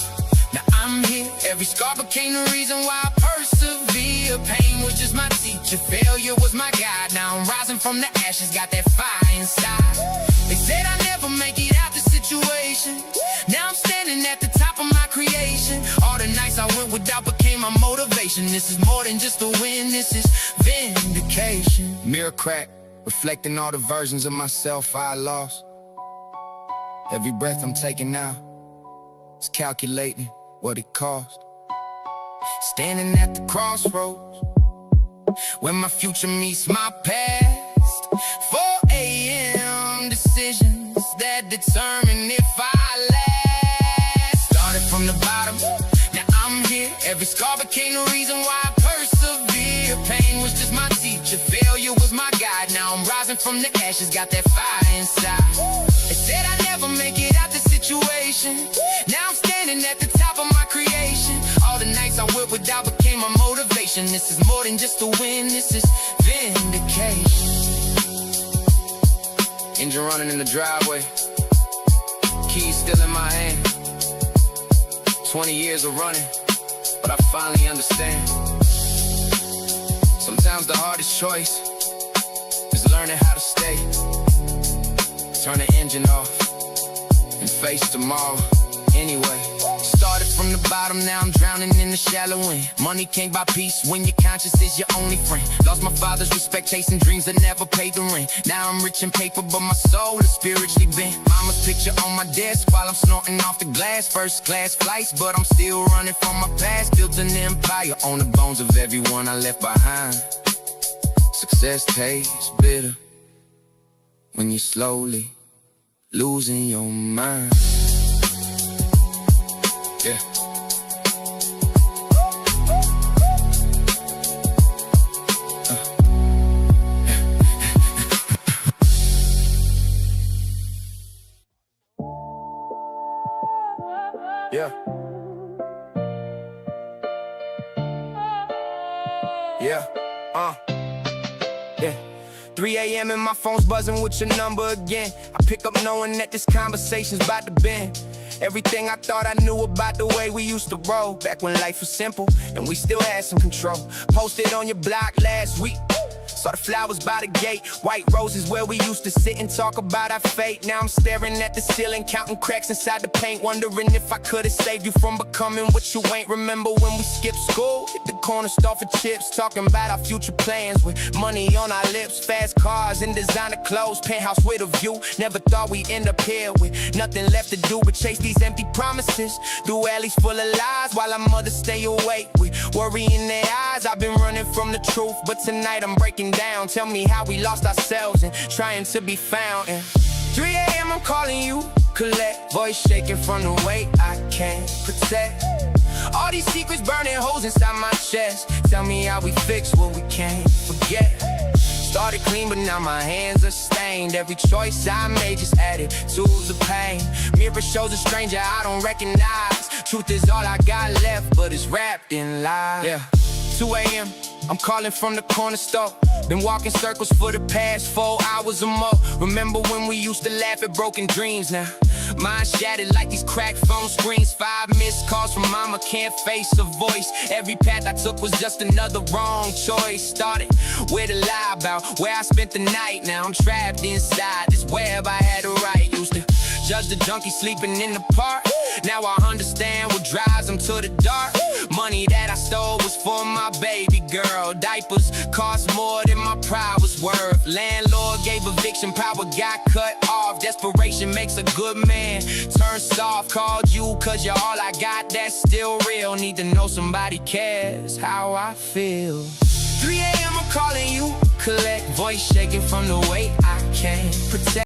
C: now I'm here. Every scar became the reason why I persevere. Pain was just my teacher, failure was my guide. Now I'm rising from the ashes, got that fire inside. They said I never make it out the situation. Now I'm standing at the top of my creation. All the nights I went without became my motivation. This is more than just a win, this is vindication. Mirror crack, reflecting all the versions of myself I lost. Every breath I'm taking now is calculating what it cost. Standing at the crossroads where my future meets my past. 4 a.m. decisions that determine if I last. Started from the bottom, now I'm here. Every scar became the reason why I persevere. Pain was just my teacher, failure was my guide. Now I'm rising from the ashes, got that fire inside. They said I never make it out the situation. Now I'm standing at the top of my creation. All the nights I worked without became my motivation. This is more than just a win, this is vindication. Engine running in the driveway, keys still in my hand. 20 years of running, but I finally understand. Sometimes the hardest choice is learning how to stay. Turn the engine off and face tomorrow anyway. Started from the bottom, now I'm drowning in the shallow end. Money can't buy peace when your conscience is your only friend. Lost my father's respect, chasing dreams that never paid the rent. Now I'm rich in paper, but my soul is spiritually bent. Mama's picture on my desk while I'm snorting off the glass. First class flights, but I'm still running from my past. Built an empire on the bones of everyone I left behind. Success tastes bitter when you're slowly losing your mind. Yeah. Yeah. Yeah. Yeah. 3 a.m. and my phone's buzzing with your number again. I pick up knowing that this conversation's about to bend. Everything I thought I knew about the way we used to roll, back when life was simple and we still had some control. Posted on your block last week, saw the flowers by the gate. White roses where we used to sit and talk about our fate. Now I'm staring at the ceiling, counting cracks inside the paint, wondering if I could've saved you from becoming what you ain't. Remember when we skipped school, hit the corner store for chips, talking about our future plans with money on our lips. Fast cars and designer clothes, penthouse with a view. Never thought we'd end up here with nothing left to do but chase these empty promises through alleys full of lies, while our mothers stay awake with worry in their eyes. I've been running from the truth, but tonight I'm breaking down. Tell me how we lost ourselves and trying to be found. And 3 a.m. I'm calling you, collect. Voice shaking from the weight I can't protect. All these secrets burning holes inside my chest. Tell me how we fix what we can't forget. Started clean, but now my hands are stained. Every choice I made just added to the pain. Mirror shows a stranger I don't recognize. Truth is all I got left, but it's wrapped in lies. Yeah. 2 a.m. I'm calling from the corner store. Been walking circles for the past 4 hours or more. Remember when we used to laugh at broken dreams? Now mine shattered like these cracked phone screens. 5 missed calls from mama, can't face a voice. Every path I took was just another wrong choice. Started with a lie about where I spent the night. Now I'm trapped inside this web I had to write. Used to judge the junkie sleeping in the park. Now I understand what drives them to the dark. Money that I stole was for my baby girl. Diapers cost more than my pride was worth. Landlord gave eviction
A: connection, power got cut off. Desperation makes a good man turn soft. Called you cause you're all I got, that's still real. Need to know somebody cares how I feel. 3 a.m. I'm calling you, collect voice shaking from the weight I can't protect.